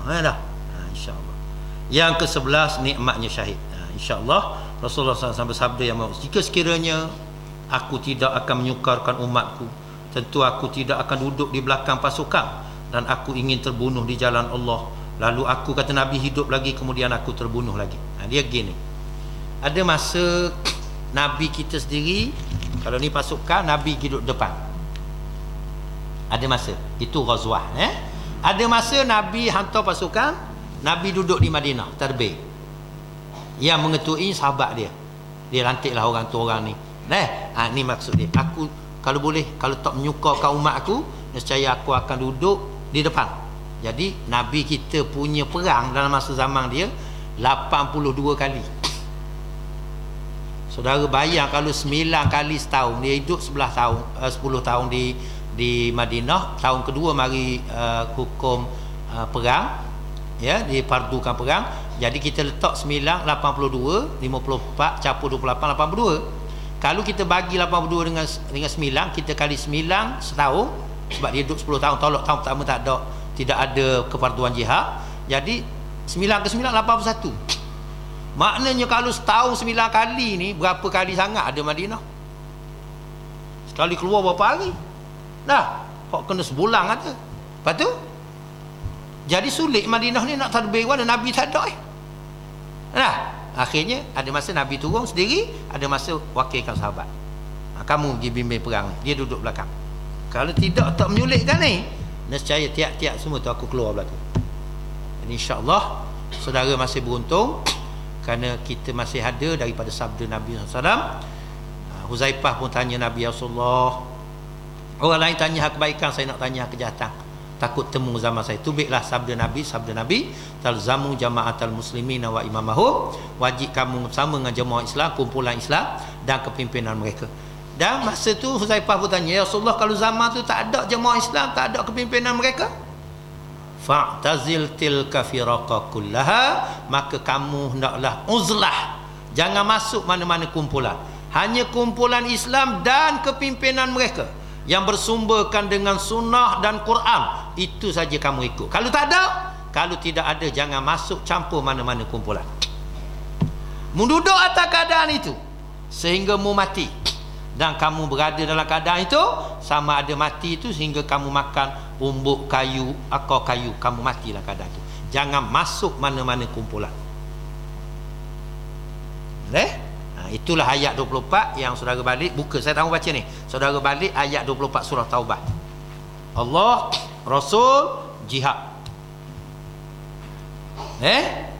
InsyaAllah. Yang ke-11, nikmatnya syahid. InsyaAllah Rasulullah SAW bersabda yang jika sekiranya aku tidak akan menyukarkan umatku, tentu aku tidak akan duduk di belakang pasukan dan aku ingin terbunuh di jalan Allah. Lalu aku, kata Nabi, hidup lagi, kemudian aku terbunuh lagi. Dia gini. Ada masa Nabi kita sendiri, kalau ni pasukan, Nabi hidup depan. Ada masa itu ghazwah. Ada masa Nabi hantar pasukan, Nabi duduk di Madinah, terbih. Yang mengetui sahabat dia. Dia lantiklah orang tu orang ni. Ni maksud dia. Aku kalau boleh, kalau tak menyukakan umat aku, nescaya aku akan duduk di depan. Jadi Nabi kita punya perang dalam masa zaman dia 82 kali. Saudara bayang kalau 9 kali setahun, dia hidup 10 tahun di Madinah. Tahun kedua mari hukum perang, ya, difardukan perang. Jadi kita letak 9, 82, 54 campur 28, 82. Kalau kita bagi 82 dengan 9, kita kali 9 setahun, sebab dia hidup 10 tahun. Tolak tahun pertama tidak ada kefarduan jihad. Jadi 9 ke 9 81. Maknanya kalau setahun 9 kali ni, berapa kali sangat ada Madinah? Sekali keluar berapa hari? Kok kena sebulan kata. Lepas tu jadi sulit Madinah ni nak tadbir, mana Nabi tak ada. Akhirnya ada masa Nabi turun sendiri, ada masa wakilkan sahabat. Kamu pergi bimbing perang, dia duduk belakang. Kalau tidak, tak menyulitkan ni, nescaya tiap-tiap semua tu aku keluar belakang. Dan insya-Allah saudara masih beruntung, kerana kita masih ada daripada sabda Nabi SAW. Huzaifah pun tanya Nabi Rasulullah, orang lain tanya hak kebaikan, saya nak tanya hak kejahatan, takut temu zaman saya. Tubiklah sabda Nabi, talzamu jama'atal muslimin wa imamahum, wajib kamu bersama dengan jemaah Islam, kumpulan Islam dan kepimpinan mereka. Dan masa tu Huzaifah pun tanya, ya Rasulullah, kalau zaman tu tak ada jemaah Islam, tak ada kepimpinan mereka, fa'tazil tilka firaqa kullaha, maka kamu hendaklah uzlah, jangan masuk mana-mana kumpulan, hanya kumpulan Islam dan kepimpinan mereka yang bersumberkan dengan sunnah dan Quran, itu saja kamu ikut. Kalau tak ada, kalau tidak ada, jangan masuk campur mana-mana kumpulan. Menduduk atas keadaan itu sehingga mu mati, dan kamu berada dalam keadaan itu, sama ada mati itu sehingga kamu makan umbuk kayu, akar kayu, kamu matilah keadaan itu. Jangan masuk mana-mana kumpulan. Itulah ayat 24 yang saudara balik buka. Saya tahu baca ni. Saudara balik ayat 24 surah Taubah. Allah, Rasul, jihad.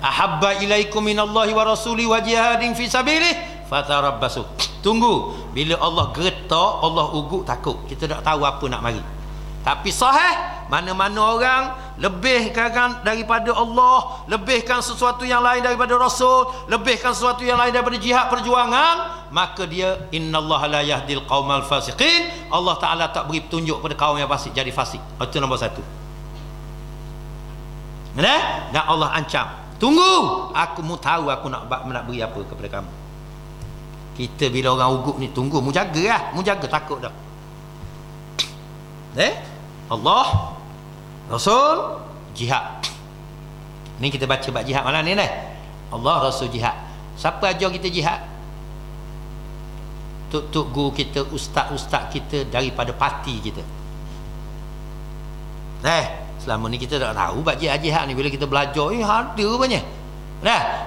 Ahabba ilaikum minallahi wa rasuli wa jihadin fi sabilih fatarabbasu. Tunggu. Bila Allah getak, Allah ugut, takut. Kita tak tahu apa nak mari. Tapi sahih, mana-mana orang lebihkan daripada Allah, lebihkan sesuatu yang lain daripada Rasul, lebihkan sesuatu yang lain daripada jihad perjuangan, maka dia innallaha la yahdil qaumal fasiqin, Allah Ta'ala tak beri petunjuk pada kaum yang fasik jadi fasik. Itu nombor satu. Dan Allah ancam, tunggu, aku mu tahu aku nak beri apa kepada kamu. Kita bila orang ugut ni, tunggu, mu jaga takut dah. Allah, Rasul, jihad. Ni kita baca bab jihad malam ni. Allah, Rasul, jihad. Siapa ajar kita jihad? Tok-tok guru kita, ustaz-ustaz kita daripada parti kita. Selama ni kita tak tahu bab jihad ni. Bila kita belajar, ada banyak.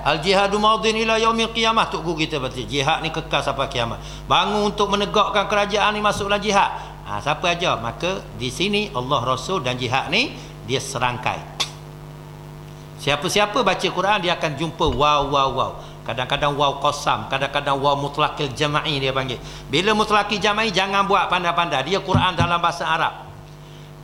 Al-jihadu madin ila yaumil qiyamah. Tok guru kita baca jihad ni kekal sampai kiamat. Bangun untuk menegakkan kerajaan ni, masuklah jihad. Siapa ajar? Maka di sini Allah, Rasul dan jihad ni dia serangkai. Siapa-siapa baca Quran, dia akan jumpa waw. Kadang-kadang waw qasam, kadang-kadang waw mutlaqil jama'i dia panggil. Bila mutlaqil jama'i, jangan buat pandai-pandai. Dia Quran dalam bahasa Arab.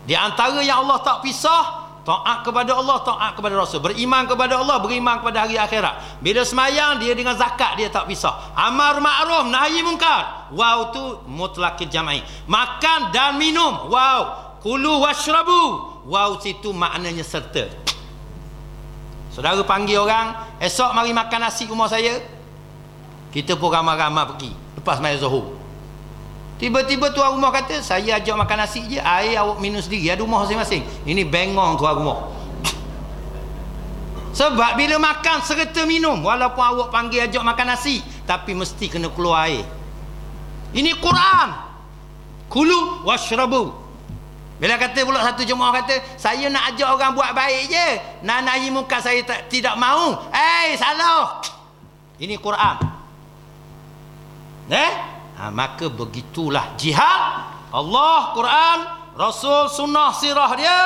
Di antara yang Allah tak pisah, taat kepada Allah, taat kepada Rasul, beriman kepada Allah, beriman kepada hari akhirat. Bila semayang, dia dengan zakat dia tak pisah. Amar ma'ruf, nahi munkar, waw tu mutlaqil jama'i. Makan dan minum, waw. Kulu washrabu, waw situ maknanya serta. Saudara panggil orang, esok mari makan nasi rumah saya, kita pun ramai-ramai pergi lepas sembahyang Zuhur. Tiba-tiba tuan rumah kata, saya ajak makan nasi je, air awak minum sendiri, ada rumah masing-masing. Ini bengong tuan rumah. Sebab bila makan serta minum, walaupun awak panggil ajak makan nasi, tapi mesti kena keluar air. Ini Quran. Kulu washrabu. Bila kata pula satu jemaah kata, saya nak ajak orang buat baik je, nahi munkar saya tidak mau. Salah. Ini Quran. Maka begitulah jihad. Allah, Quran, Rasul, sunnah, sirah dia,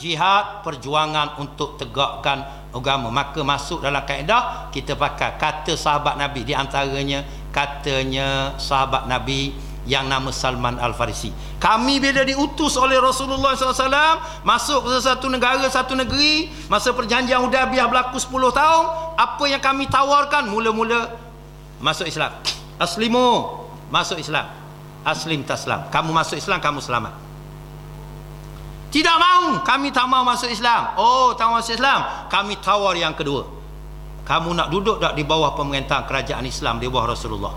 jihad, perjuangan untuk tegakkan agama. Maka masuk dalam kaedah kita pakai kata sahabat Nabi, di antaranya katanya sahabat Nabi yang nama Salman Al-Farisi. Kami bila diutus oleh Rasulullah SAW masuk ke satu negara, satu negeri, masa perjanjian Hudaibiyah berlaku 10 tahun, apa yang kami tawarkan? Mula-mula masuk Islam. Aslimu, masuk Islam. Aslim taslam. Kamu masuk Islam, kamu selamat. Tidak mau, kami tak mau masuk Islam. Tak mau masuk Islam, kami tawar yang kedua. Kamu nak duduk tak di bawah pemerintahan kerajaan Islam, di bawah Rasulullah?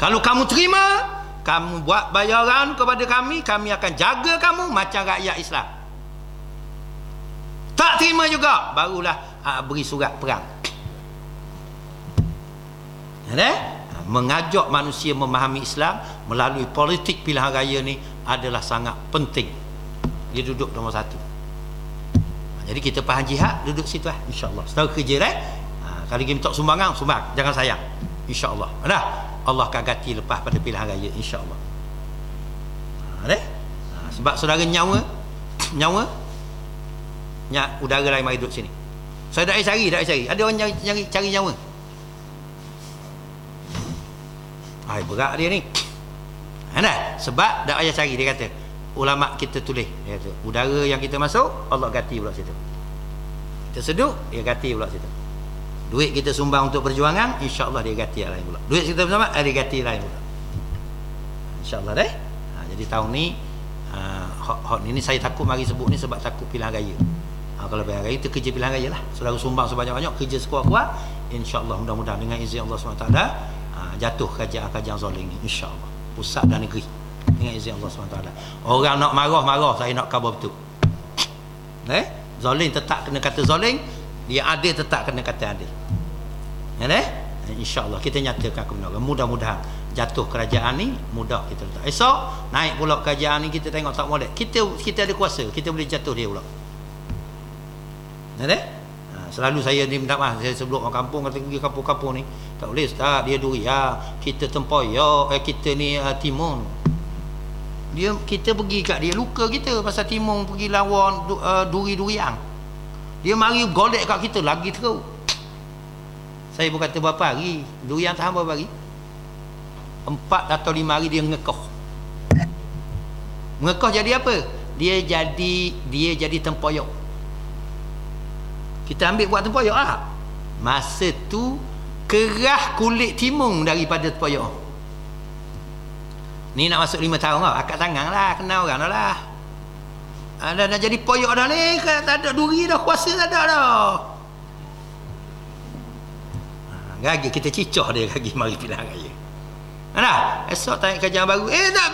Kalau kamu terima, kamu buat bayaran kepada kami akan jaga kamu macam rakyat Islam. Tak terima juga, barulah beri surat perang. Mengajak manusia memahami Islam melalui politik pilihan raya ni adalah sangat penting. Dia duduk nombor satu. Jadi kita faham jihad, duduk situ lah, insyaAllah. Setelah kerja kalau kita minta sumbangan, sumbang, jangan sayang, insyaAllah. Allah akan ganti lepas pada pilihan raya, insyaAllah. Sebab saudara nyawa udara lain mari duduk sini. Saya dah cari. Ada orang cari nyawa. Berat dia ni. Sebab dah ayah cari, dia kata ulama kita tulis, dia kata udara yang kita masuk Allah ganti pula situ. Kita seduk, dia ganti pula situ. Duit kita sumbang untuk perjuangan, insya-Allah dia ganti lain pula. Duit kita bersama, dia ganti lain pula. Insya-Allah deh. Jadi tahun ni hot ni saya takut mari sebut ni sebab takut pilihan raya. Kalau pilihan raya itu kerja pilihan raya lah. Saudara sumbang sebanyak-banyak, kerja sekuat-kuat, insya-Allah mudah-mudahan dengan izin Allah SWT jatuh kerajaan-kerajaan zalim ni, insya-Allah. Pusat dan negeri dengan izin Allah SWT. Orang nak marah, saya nak khabar betul. Zalim tetap kena kata zalim, dia adil tetap kena kata adil. InsyaAllah kita nyatakan kebenaran. Mudah-mudahan jatuh kerajaan ni mudah kita letak. Esok naik pula kerajaan ni, kita tengok tak molek. Kita ada kuasa, kita boleh jatuh dia pula. Selalu saya ni minta maaf, saya sebelum orang kampung kata pergi kampung-kampung ni, tak boleh Ustaz, dia duri. Kita tempoyak, kita ni timun. Kita pergi kat dia, luka kita pasal timun pergi lawan duri-durian. Dia mari golek kat kita lagi teruk. Saya pun kata berapa hari durian tahan berapa hari? 4 atau 5 hari dia ngekoh. Mengekoh jadi apa? Dia jadi tempoyak. Kita ambil buat tempoyak lah. Masa tu kerah kulit timun daripada tempoyak. Ni nak masuk 5 tahun lah, akak tangan lah, kenal orang dah lah. Dah jadi poyok dah ni, tak ada duri dah, kuasa tak ada dah. Gagi kita cicah dia gagi mari pilihan raya. Esok tanya kerajaan baru,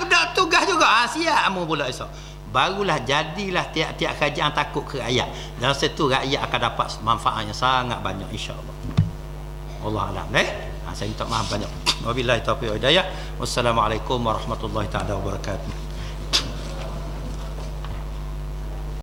tak tugas juga. Siap amu pula esok. Barulah jadilah tiap-tiap kerajaan takut ke rakyat. Dan situ rakyat akan dapat manfaat yang sangat banyak, insya-Allah. Allah alam. Saya minta maaf banyak. Wabillahi taufiq wal hidayah. Wassalamualaikum warahmatullahi taala wabarakatuh.